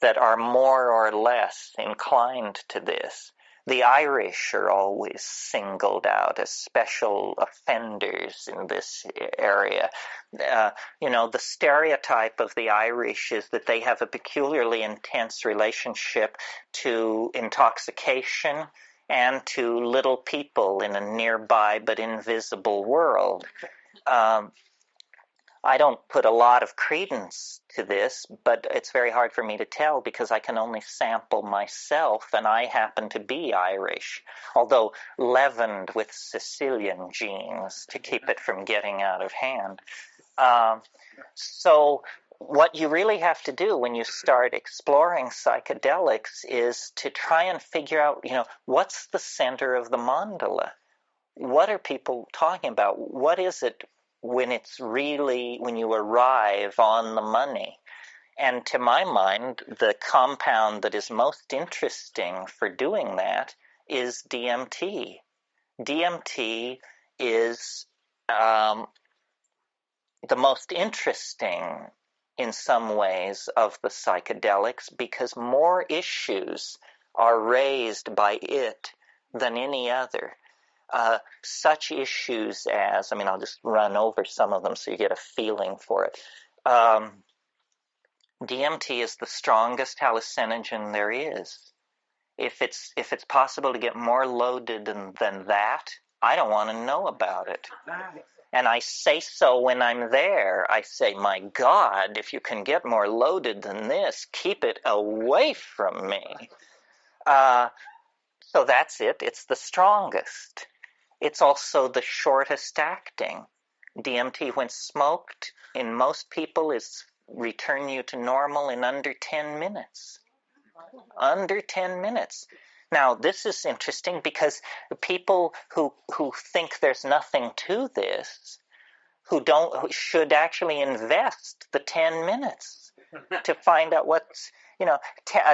that are more or less inclined to this. The Irish are always singled out as special offenders in this area. The stereotype of the Irish is that they have a peculiarly intense relationship to intoxication and to little people in a nearby but invisible world. I don't put a lot of credence to this, but it's very hard for me to tell because I can only sample myself, and I happen to be Irish, although leavened with Sicilian genes to keep it from getting out of hand. So what you really have to do when you start exploring psychedelics is to try and figure out, what's the center of the mandala? What are people talking about? What is it when you arrive on the money? And to my mind, the compound that is most interesting for doing that is DMT. DMT is the most interesting in some ways of the psychedelics because more issues are raised by it than any other. Such issues as, I'll just run over some of them so you get a feeling for it. DMT is the strongest hallucinogen there is. If it's possible to get more loaded than that, I don't want to know about it. And I say so when I'm there. I say, my God, if you can get more loaded than this, keep it away from me. So that's it. It's the strongest. It's also the shortest acting. DMT, when smoked, in most people, is return you to normal in under 10 minutes. Under 10 minutes. Now, this is interesting because the people who think there's nothing to this, who should actually invest the 10 minutes to find out what's, a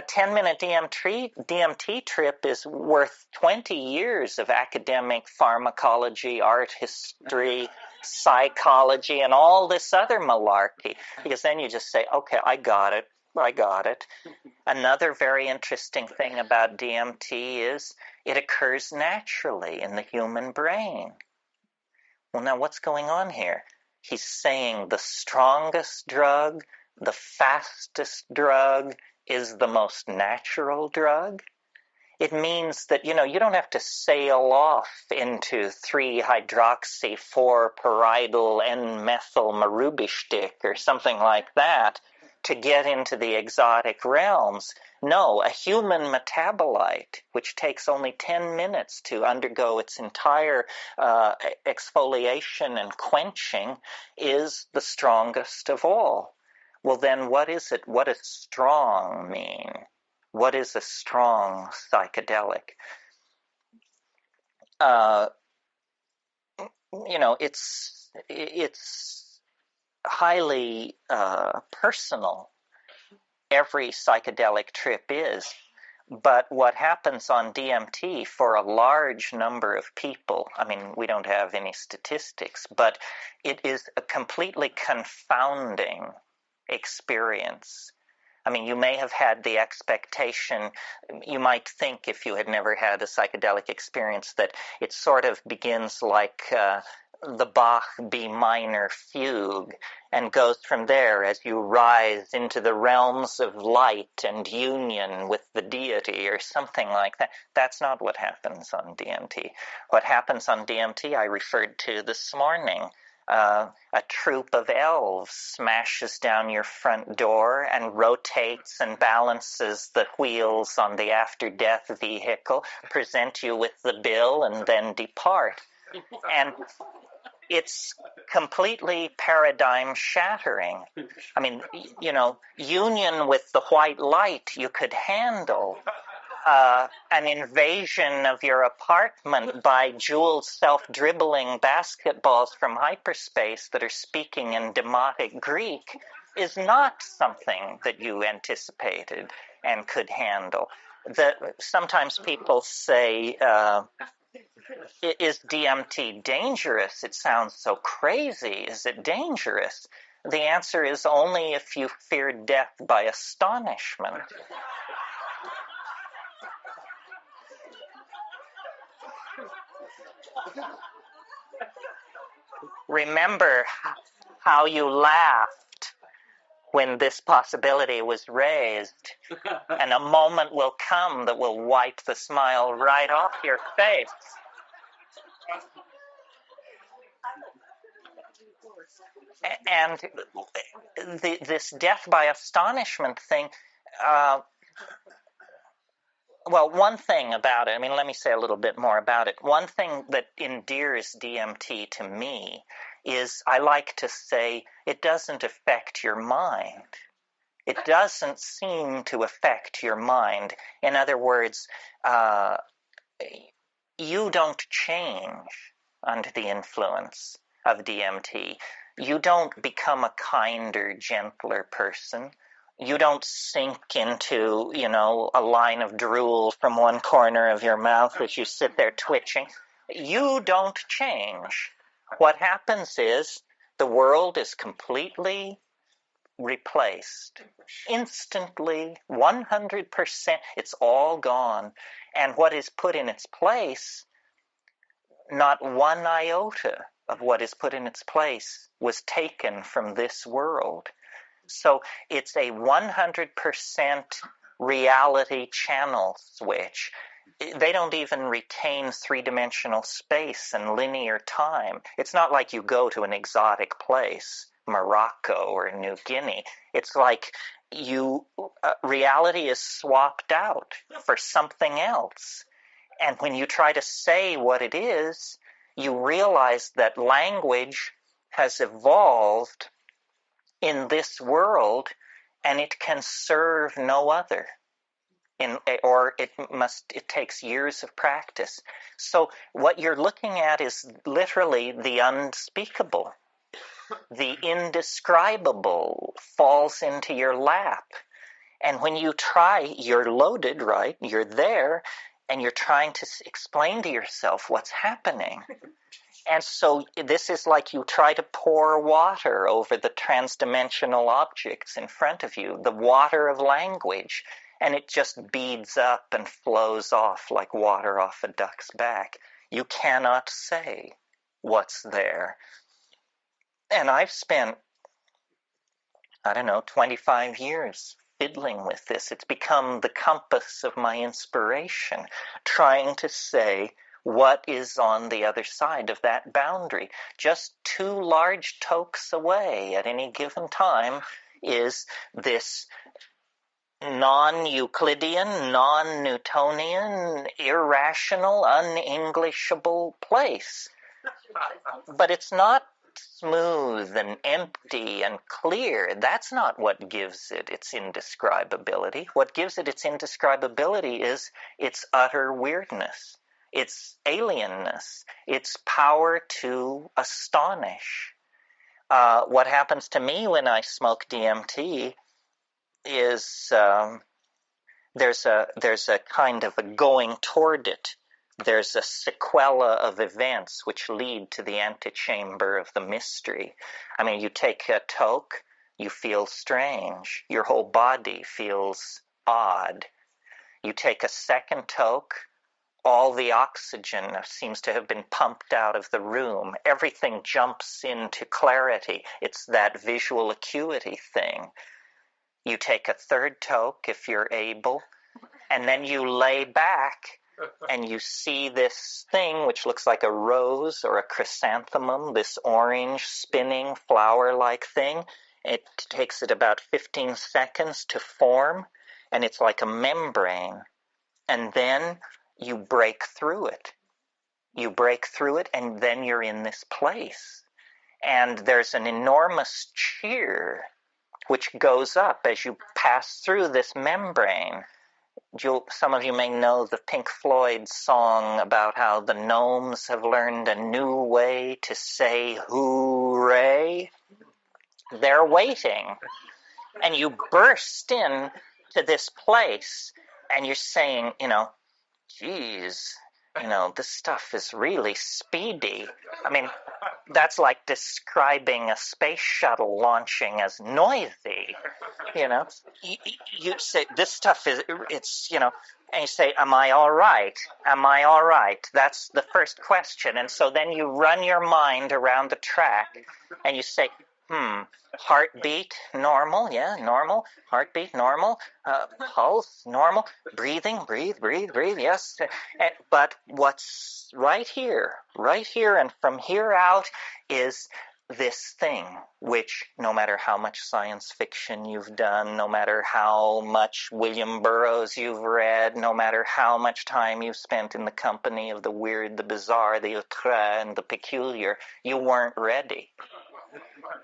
10-minute DMT trip is worth 20 years of academic pharmacology, art history, psychology, and all this other malarkey. Because then you just say, okay, I got it. Another very interesting thing about DMT is it occurs naturally in the human brain. Well, now what's going on here? He's saying the strongest drug, the fastest drug, is the most natural drug. It means that, you don't have to sail off into 3-hydroxy-4-pyridyl N-methyl marubishtik or something like that to get into the exotic realms. No, a human metabolite, which takes only 10 minutes to undergo its entire exfoliation and quenching, is the strongest of all. Well, then what is it? What does strong mean? What is a strong psychedelic? It's highly personal. Every psychedelic trip is. But what happens on DMT for a large number of people, we don't have any statistics, but it is a completely confounding experience. You may have had the expectation, you might think if you had never had a psychedelic experience that it sort of begins like the Bach B minor fugue and goes from there as you rise into the realms of light and union with the deity or something like that. That's not what happens on DMT. What happens on DMT I referred to this morning. A troop of elves smashes down your front door and rotates and balances the wheels on the after-death vehicle, present you with the bill, and then depart. And it's completely paradigm-shattering. Union with the white light you could handle. An invasion of your apartment by jeweled self-dribbling basketballs from hyperspace that are speaking in demotic Greek is not something that you anticipated and could handle. Sometimes people say, is DMT dangerous? It sounds so crazy. Is it dangerous? The answer is only if you fear death by astonishment. Remember how you laughed when this possibility was raised, and a moment will come that will wipe the smile right off your face. And this death by astonishment thing, well, one thing about it, let me say a little bit more about it. One thing that endears DMT to me is I like to say it doesn't affect your mind. It doesn't seem to affect your mind. In other words, you don't change under the influence of DMT. You don't become a kinder, gentler person. You don't sink into, a line of drool from one corner of your mouth as you sit there twitching. You don't change. What happens is the world is completely replaced. Instantly, 100%, it's all gone. And what is put in its place, not one iota of what is put in its place was taken from this world. So it's a 100% reality channel switch. They don't even retain three-dimensional space and linear time. It's not like you go to an exotic place, Morocco or New Guinea. It's like reality is swapped out for something else. And when you try to say what it is, you realize that language has evolved in this world, and it can serve no other. It takes years of practice. So what you're looking at is literally the unspeakable. The indescribable falls into your lap. And when you try, you're loaded, right? You're there, and you're trying to explain to yourself what's happening. And so this is like you try to pour water over the transdimensional objects in front of you, the water of language, and it just beads up and flows off like water off a duck's back. You cannot say what's there. And I've spent, 25 years fiddling with this. It's become the compass of my inspiration, trying to say what is on the other side of that boundary. Just 2 large tokes away at any given time is this non-Euclidean, non-Newtonian, irrational, un-Englishable place. But it's not smooth and empty and clear. That's not what gives it its indescribability. What gives it its indescribability is its utter weirdness, its alienness, its power to astonish. What happens to me when I smoke DMT is there's a kind of a going toward it. There's a sequela of events which lead to the antechamber of the mystery. I mean, you take a toke, you feel strange. Your whole body feels odd. You take a second toke, all the oxygen seems to have been pumped out of the room. Everything jumps into clarity. It's that visual acuity thing. You take a third toke if you're able, and then you lay back and you see this thing which looks like a rose or a chrysanthemum, this orange spinning flower-like thing. It takes it about 15 seconds to form, and it's like a membrane. And then you break through it. You break through it, and then you're in this place. And there's an enormous cheer which goes up as you pass through this membrane. Some of you may know the Pink Floyd song about how the gnomes have learned a new way to say hooray. They're waiting. And you burst in to this place, and you're saying, geez, this stuff is really speedy. I mean, that's like describing a space shuttle launching as noisy, You say, this stuff it's, and you say, am I all right? Am I all right? That's the first question. And so then you run your mind around the track, and you say, heartbeat, normal, yeah, normal. Heartbeat, normal. Pulse, normal. Breathing, breathe, yes. But what's right here, and from here out is this thing, which no matter how much science fiction you've done, no matter how much William Burroughs you've read, no matter how much time you've spent in the company of the weird, the bizarre, the outre, and the peculiar, you weren't ready.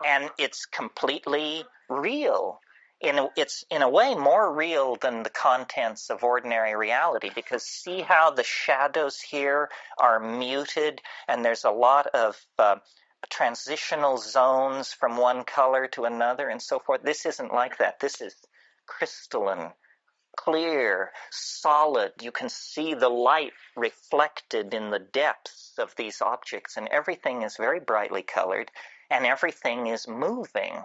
And it's completely real. It's in a way more real than the contents of ordinary reality, because see how the shadows here are muted, and there's a lot of transitional zones from one color to another and so forth. This isn't like that. This is crystalline, clear, solid. You can see the light reflected in the depths of these objects, and everything is very brightly colored, and everything is moving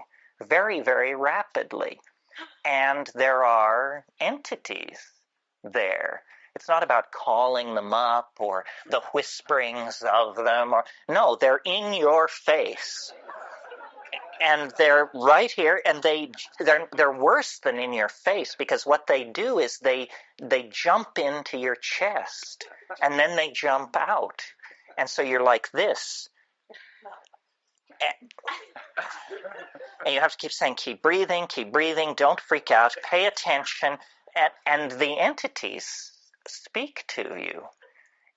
very, very rapidly. And there are entities there. It's not about calling them up or the whisperings of them. No, they're in your face. And they're right here, and they're worse than in your face, because what they do is they jump into your chest, and then they jump out. And so you're like this. And you have to keep saying, keep breathing, don't freak out, pay attention. And the entities speak to you.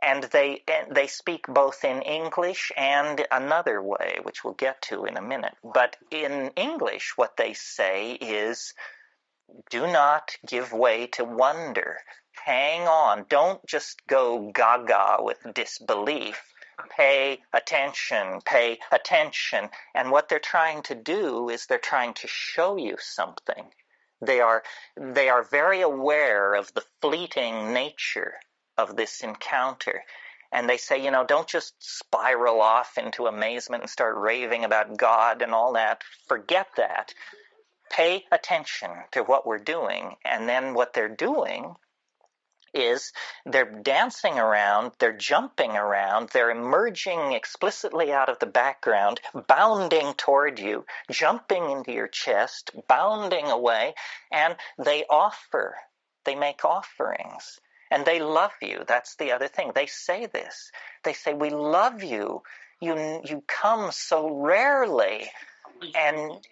And they speak both in English and another way, which we'll get to in a minute. But in English, what they say is, do not give way to wonder. Hang on. Don't just go gaga with disbelief. Pay attention, pay attention. And what they're trying to do is they're trying to show you something. They are very aware of the fleeting nature of this encounter. And they say, don't just spiral off into amazement and start raving about God and all that. Forget that. Pay attention to what we're doing. And then what they're doing is they're dancing around, they're jumping around, they're emerging explicitly out of the background, bounding toward you, jumping into your chest, bounding away, and they make offerings. And they love you. That's the other thing. They say this. They say, we love you. You come so rarely. And,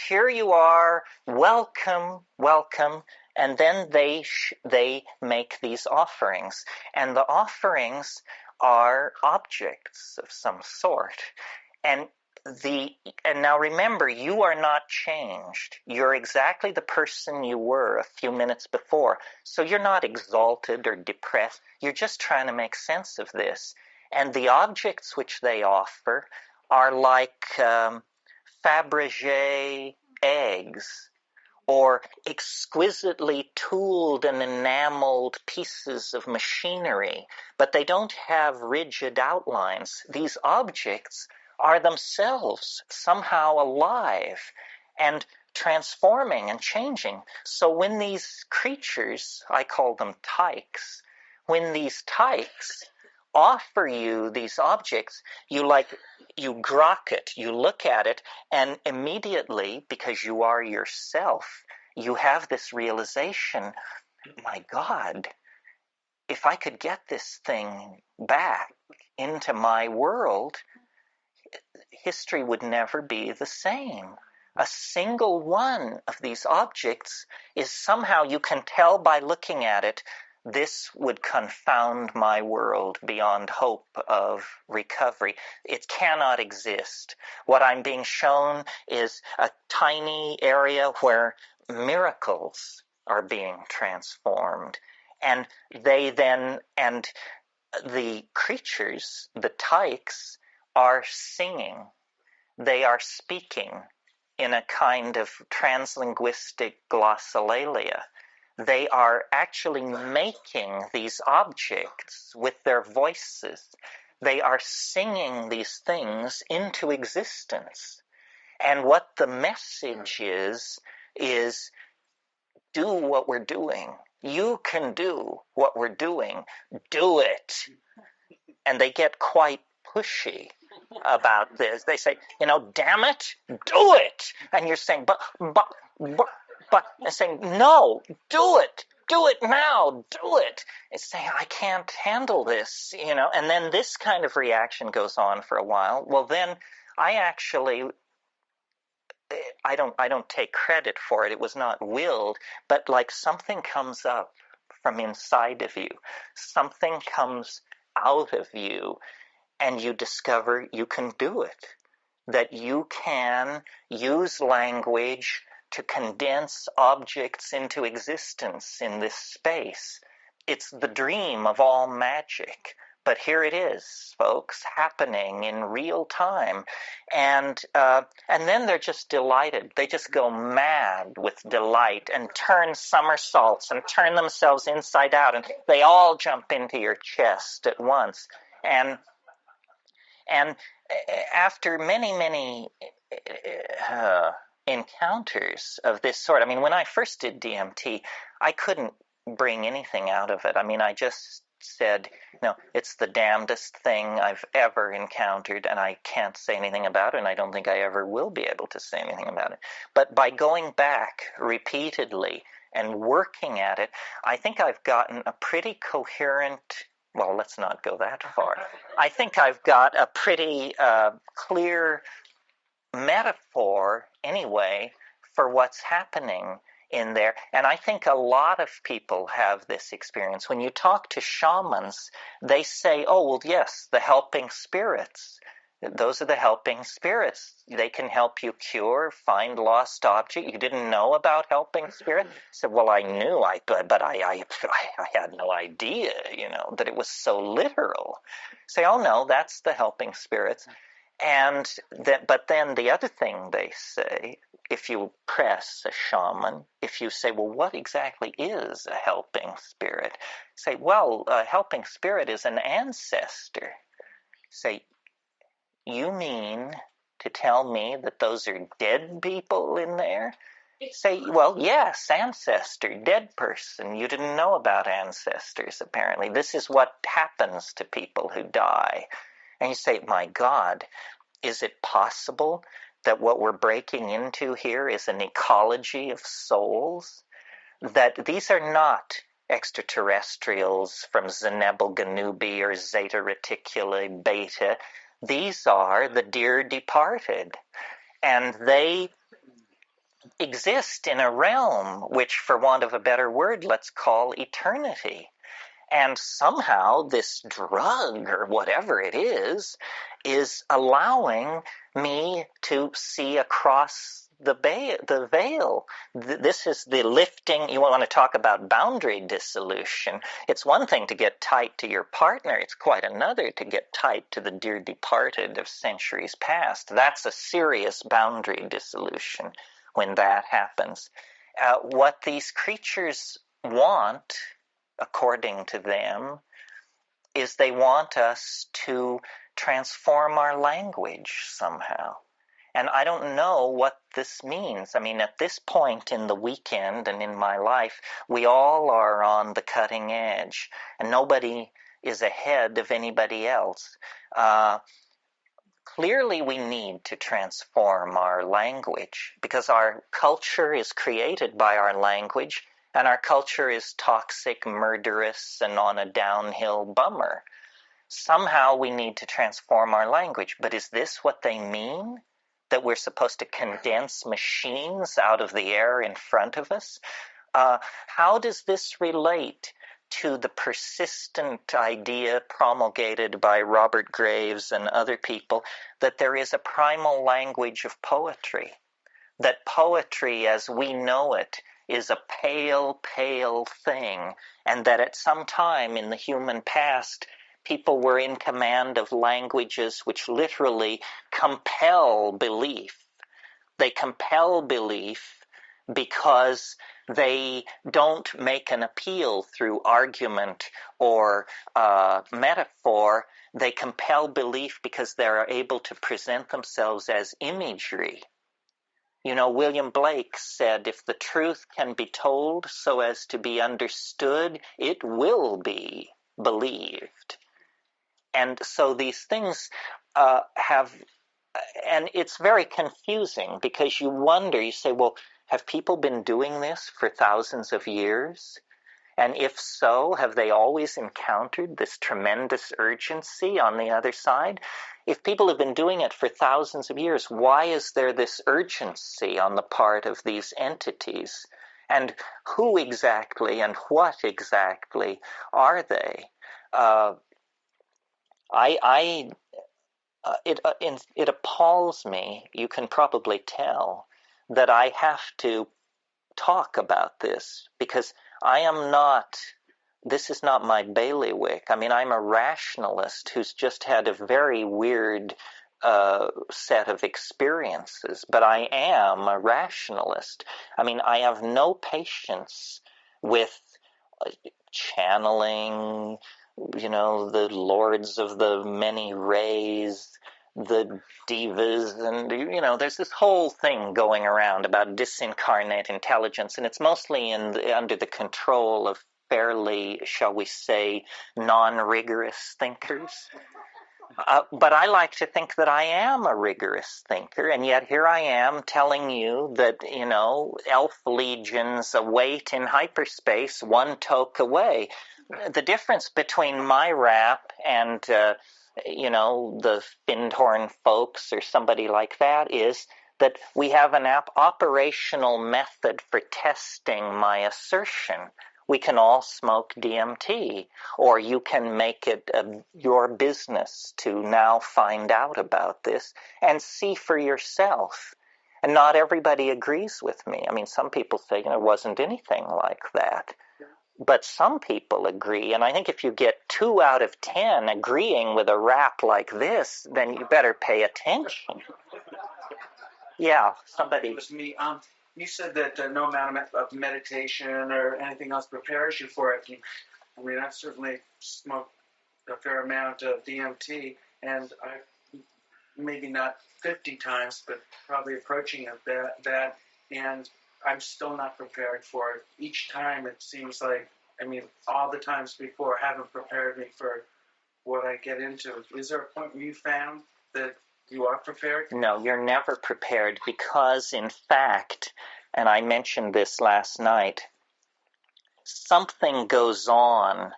here you are. Welcome, welcome. And then they make these offerings. And the offerings are objects of some sort. And now remember, you are not changed. You're exactly the person you were a few minutes before. So you're not exalted or depressed. You're just trying to make sense of this. And the objects which they offer are like Fabergé eggs, or exquisitely tooled and enameled pieces of machinery, but they don't have rigid outlines. These objects are themselves somehow alive and transforming and changing. So when these creatures, I call them tykes, when these tykes offer you these objects, you grok it, you look at it, and immediately, because you are yourself, you have this realization, my God, if I could get this thing back into my world, history would never be the same. A single one of these objects is somehow, you can tell by looking at it, this would confound my world beyond hope of recovery. It cannot exist. What I'm being shown is a tiny area where miracles are being transformed. And the creatures, the tykes, are singing. They are speaking in a kind of translinguistic glossolalia. They are actually making these objects with their voices. They are singing these things into existence. And what the message is do what we're doing. You can do what we're doing. Do it. And they get quite pushy about this. They say, damn it, do it. And you're saying, but they're saying, no, do it now, do it. It's saying, I can't handle this, and then this kind of reaction goes on for a while. Well, then I don't take credit for it. It was not willed, but like something comes up from inside of you. Something comes out of you, and you discover you can do it. That you can use language to condense objects into existence in this space. It's the dream of all magic. But here it is, folks, happening in real time. And then they're just delighted. They just go mad with delight and turn somersaults and turn themselves inside out. And they all jump into your chest at once. And after many encounters of this sort, I mean, when I first did DMT, I couldn't bring anything out of it. I mean, I just said, no, it's the damnedest thing I've ever encountered, and I can't say anything about it, and I don't think I ever will be able to say anything about it. But by going back repeatedly and working at it, I think I've gotten a pretty coherent, well, let's not go that far. I think I've got a pretty clear metaphor, anyway, for what's happening in there. And I think a lot of people have this experience. When you talk to shamans, they say, oh, well, yes, the helping spirits. Those are the helping spirits. They can help you cure, find lost object. You didn't know about helping spirit? I said, well, I knew, but I had no idea, that it was so literal. Say, oh, no, that's the helping spirits. And but then the other thing they say, if you press a shaman, if you say, well, what exactly is a helping spirit? Say, well, a helping spirit is an ancestor. Say, you mean to tell me that those are dead people in there? Say, well, yes, ancestor, dead person. You didn't know about ancestors, apparently. This is what happens to people who die. And you say, my God, is it possible that what we're breaking into here is an ecology of souls? That these are not extraterrestrials from Zenebel Ganubi or Zeta Reticuli Beta. These are the dear departed. And they exist in a realm which, for want of a better word, let's call eternity. And somehow this drug, or whatever it is allowing me to see across the veil. This is the lifting. You want to talk about boundary dissolution. It's one thing to get tight to your partner. It's quite another to get tight to the dear departed of centuries past. That's a serious boundary dissolution when that happens. What these creatures want, according to them, is they want us to transform our language somehow. And I don't know what this means. I mean, at this point in the weekend and in my life, we all are on the cutting edge, and nobody is ahead of anybody else. Clearly, we need to transform our language because our culture is created by our language, and our culture is toxic, murderous, and on a downhill bummer. Somehow we need to transform our language. But is this what they mean? That we're supposed to condense machines out of the air in front of us? How does this relate to the persistent idea promulgated by Robert Graves and other people that there is a primal language of poetry? That poetry as we know it is a pale, pale thing, and that at some time in the human past, people were in command of languages which literally compel belief. They compel belief because they don't make an appeal through argument or metaphor. They compel belief because they're able to present themselves as imagery. William Blake said, if the truth can be told so as to be understood, it will be believed. And so these things have, and it's very confusing because you wonder, you say, well, have people been doing this for thousands of years? And if so, have they always encountered this tremendous urgency on the other side? If people have been doing it for thousands of years, why is there this urgency on the part of these entities? And who exactly and what exactly are they? It appalls me, you can probably tell, that I have to talk about this because I am not this is not my bailiwick. I mean, I'm a rationalist who's just had a very weird set of experiences, but I am a rationalist. I mean, I have no patience with channeling, the lords of the many rays, the divas, and there's this whole thing going around about disincarnate intelligence, and it's mostly under the control of fairly, shall we say, non-rigorous thinkers. But I like to think that I am a rigorous thinker, and yet here I am telling you that, elf legions await in hyperspace, one toke away. The difference between my rap and, the Findhorn folks or somebody like that is that we have an operational method for testing my assertion. We can all smoke DMT, or you can make it your business to now find out about this and see for yourself. And not everybody agrees with me. I mean, some people say, it wasn't anything like that. But some people agree, and I think if you get 2 out of 10 agreeing with a rap like this, then you better pay attention. Yeah, somebody. It was me. You said that no amount of meditation or anything else prepares you for it. I mean, I've certainly smoked a fair amount of DMT, and I maybe not 50 times, but probably approaching that, and I'm still not prepared for it. Each time it seems like, all the times before haven't prepared me for what I get into. Is there a point where you found that you are prepared? No, you're never prepared because, in fact, and I mentioned this last night, something goes on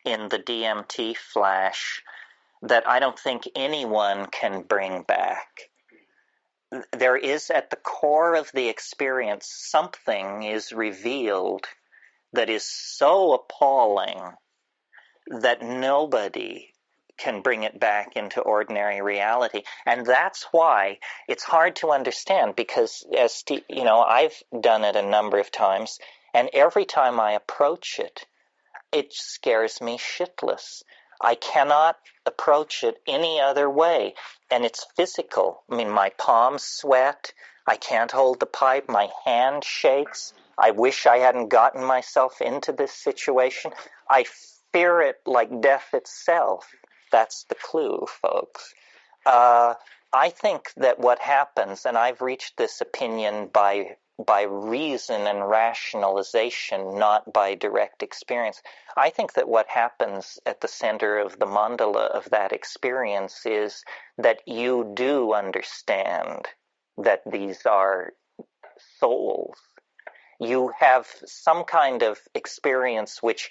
in the DMT flash that I don't think anyone can bring back. There is, at the core of the experience, something is revealed that is so appalling that nobody can bring it back into ordinary reality. And that's why it's hard to understand, because I've done it a number of times, and every time I approach it, it scares me shitless. I cannot approach it any other way, and it's physical. I mean, my palms sweat, I can't hold the pipe, my hand shakes. I wish I hadn't gotten myself into this situation. I fear it like death itself. That's the clue, folks. I think that what happens, and I've reached this opinion by reason and rationalization, not by direct experience. I think that what happens at the center of the mandala of that experience is that you do understand that these are souls. You have some kind of experience which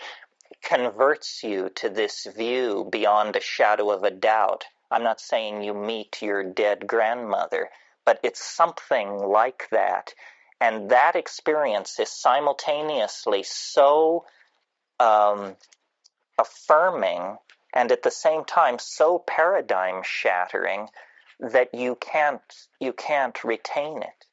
converts you to this view beyond a shadow of a doubt. I'm not saying you meet your dead grandmother, but it's something like that. And that experience is simultaneously so affirming and at the same time so paradigm shattering that you can't retain it.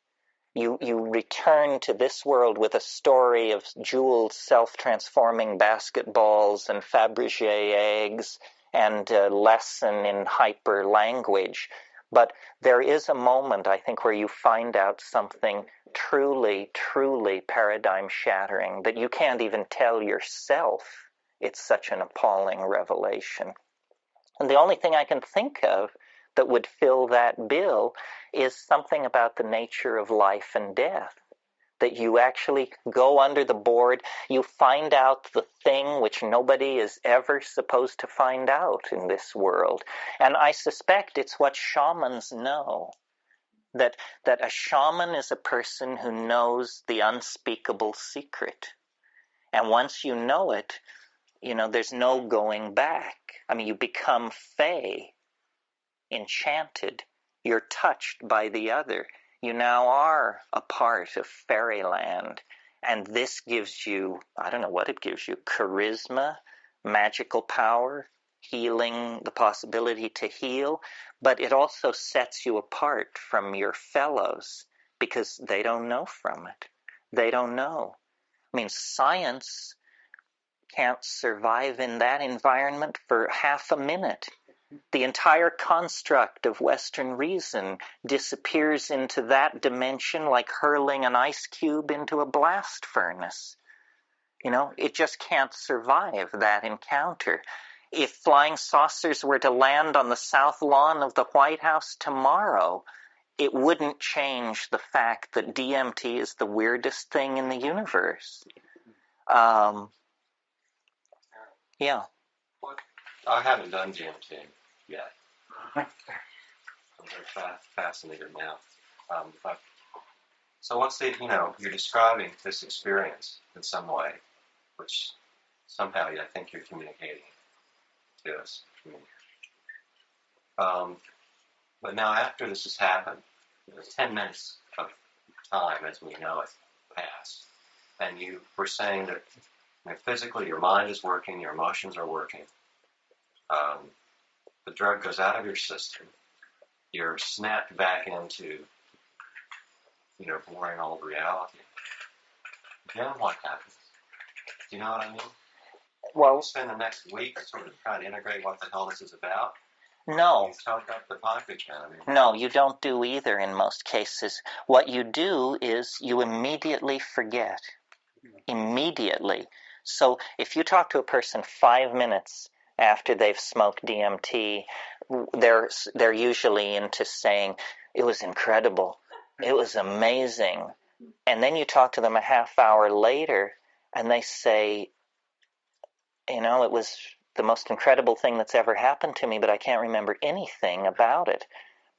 You return to this world with a story of jeweled self-transforming basketballs and Fabergé eggs and a lesson in hyper language. But there is a moment, I think, where you find out something truly, truly paradigm shattering that you can't even tell yourself. It's such an appalling revelation. And the only thing I can think of that would fill that bill is something about the nature of life and death. That you actually go under the board, you find out the thing which nobody is ever supposed to find out in this world. And I suspect it's what shamans know. That a shaman is a person who knows the unspeakable secret. And once you know it, there's no going back. I mean, you become fey, enchanted. You're touched by the other. You now are a part of fairyland. And this gives you, I don't know what it gives you, charisma, magical power, healing, the possibility to heal. But it also sets you apart from your fellows because they don't know from it. They don't know. I mean, science can't survive in that environment for half a minute. The entire construct of Western reason disappears into that dimension like hurling an ice cube into a blast furnace. It just can't survive that encounter. If flying saucers were to land on the south lawn of the White House tomorrow, it wouldn't change the fact that DMT is the weirdest thing in the universe. Yeah. I haven't done DMT yet. I'm very fascinated now. So what's you're describing this experience in some way, which somehow I think you're communicating to us. But now after this has happened, 10 minutes of time as we know it passed, and you were saying that physically your mind is working, your emotions are working, the drug goes out of your system, you're snapped back into boring old reality. Then what happens? Do you know what I mean? Well, you spend the next week sort of trying to integrate what the hell this is about. No. You talk up the pocket counter. No, you don't do either in most cases. What you do is you immediately forget. Immediately. So if you talk to a person 5 minutes after they've smoked DMT, they're usually into saying, it was incredible. It was amazing. And then you talk to them a half hour later and they say, it was the most incredible thing that's ever happened to me, but I can't remember anything about it.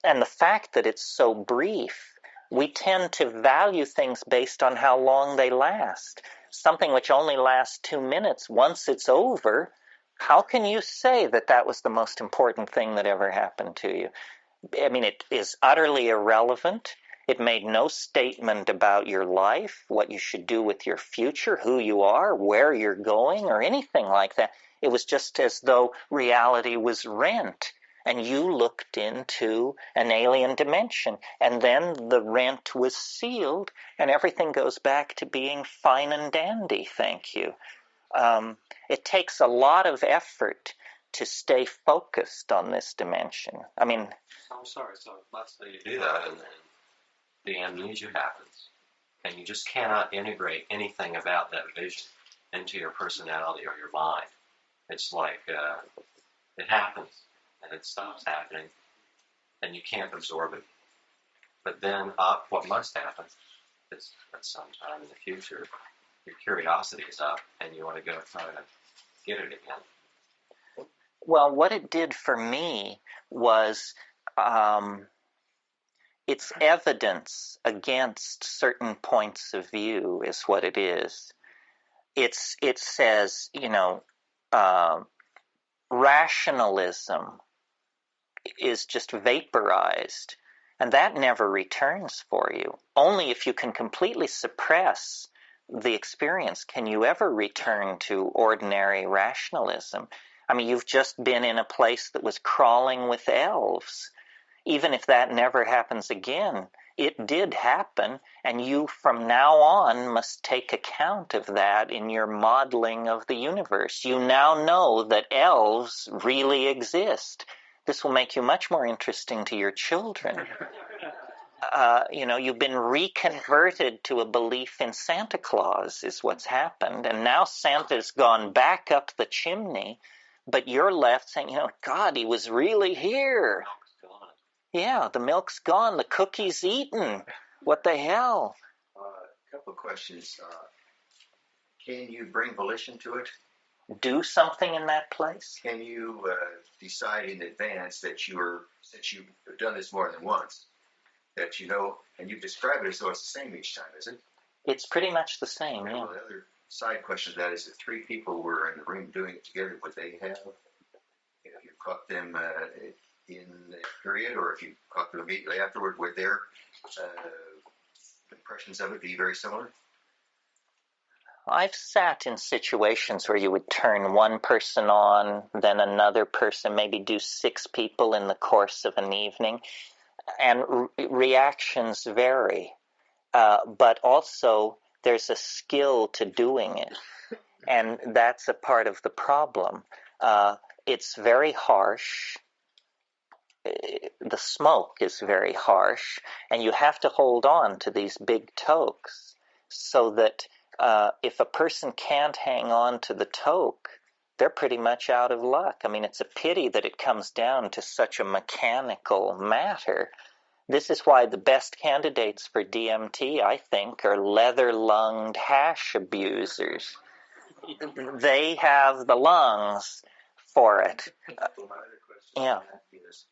And the fact that it's so brief, we tend to value things based on how long they last. Something which only lasts 2 minutes, once it's over, how can you say that that was the most important thing that ever happened to you? I mean, it is utterly irrelevant. It made no statement about your life, what you should do with your future, who you are, where you're going, or anything like that. It was just as though reality was rent, and you looked into an alien dimension. And then the rent was sealed, and everything goes back to being fine and dandy, thank you. It takes a lot of effort to stay focused on this dimension. I mean... I'm sorry, so let's say you do that, and then the amnesia happens, and you just cannot integrate anything about that vision into your personality or your mind. It's like it happens, and it stops happening, and you can't absorb it. But then what must happen is at some time in the future, your curiosity is up, and you want to go try to get it again. Well, what it did for me was... it's evidence against certain points of view is what it is. It says, rationalism is just vaporized, and that never returns for you. Only if you can completely suppress the experience can you ever return to ordinary rationalism. I mean, you've just been in a place that was crawling with elves. Even if that never happens again, it did happen, and you from now on must take account of that in your modeling of the universe. You now know that elves really exist. This will make you much more interesting to your children. You've been reconverted to a belief in Santa Claus is what's happened, and now Santa's gone back up the chimney, but you're left saying, God, he was really here. Yeah, the milk's gone. The cookie's eaten. What the hell? A couple of questions. Can you bring volition to it? Do something in that place? Can you decide in advance that since you've done this more than once, that and you've described it as though it's the same each time, is it? It's pretty much the same, yeah. Well, the other side question to that is if 3 people were in the room doing it together, would they have, you caught them in that period, or if you caught them immediately afterward, would their impressions of it be very similar? I've sat in situations where you would turn one person on, then another person, maybe do 6 people in the course of an evening, and reactions vary. But also, there's a skill to doing it. And that's a part of the problem. It's very harsh. The smoke is very harsh, and you have to hold on to these big tokes so that if a person can't hang on to the toke, they're pretty much out of luck. I mean, it's a pity that it comes down to such a mechanical matter. This is why the best candidates for DMT, I think, are leather-lunged hash abusers. They have the lungs for it. Well, my other question Yeah. on that is,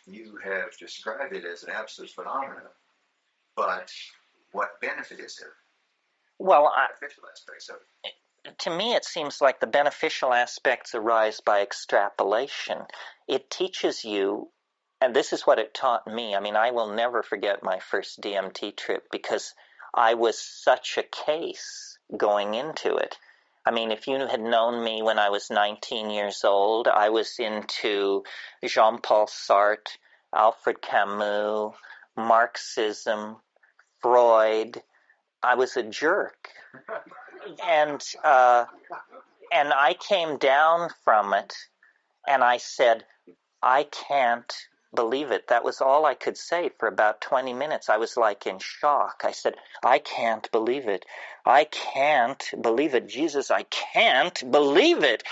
you have described it as an absolute phenomenon, but what benefit is there? Well, Beneficial aspects of it. to me, it seems like the beneficial aspects arise by extrapolation. It teaches you, and this is what it taught me. I mean, I will never forget my first DMT trip because I was such a case going into it. I mean, if you had known me when I was 19 years old, I was into Jean-Paul Sartre, Alfred Camus, Marxism, Freud. I was a jerk. And I came down from it, and I said, I can't believe it. That was all I could say for about 20 minutes. I was like in shock. I said, I can't believe it. I can't believe it. Jesus, I can't believe it.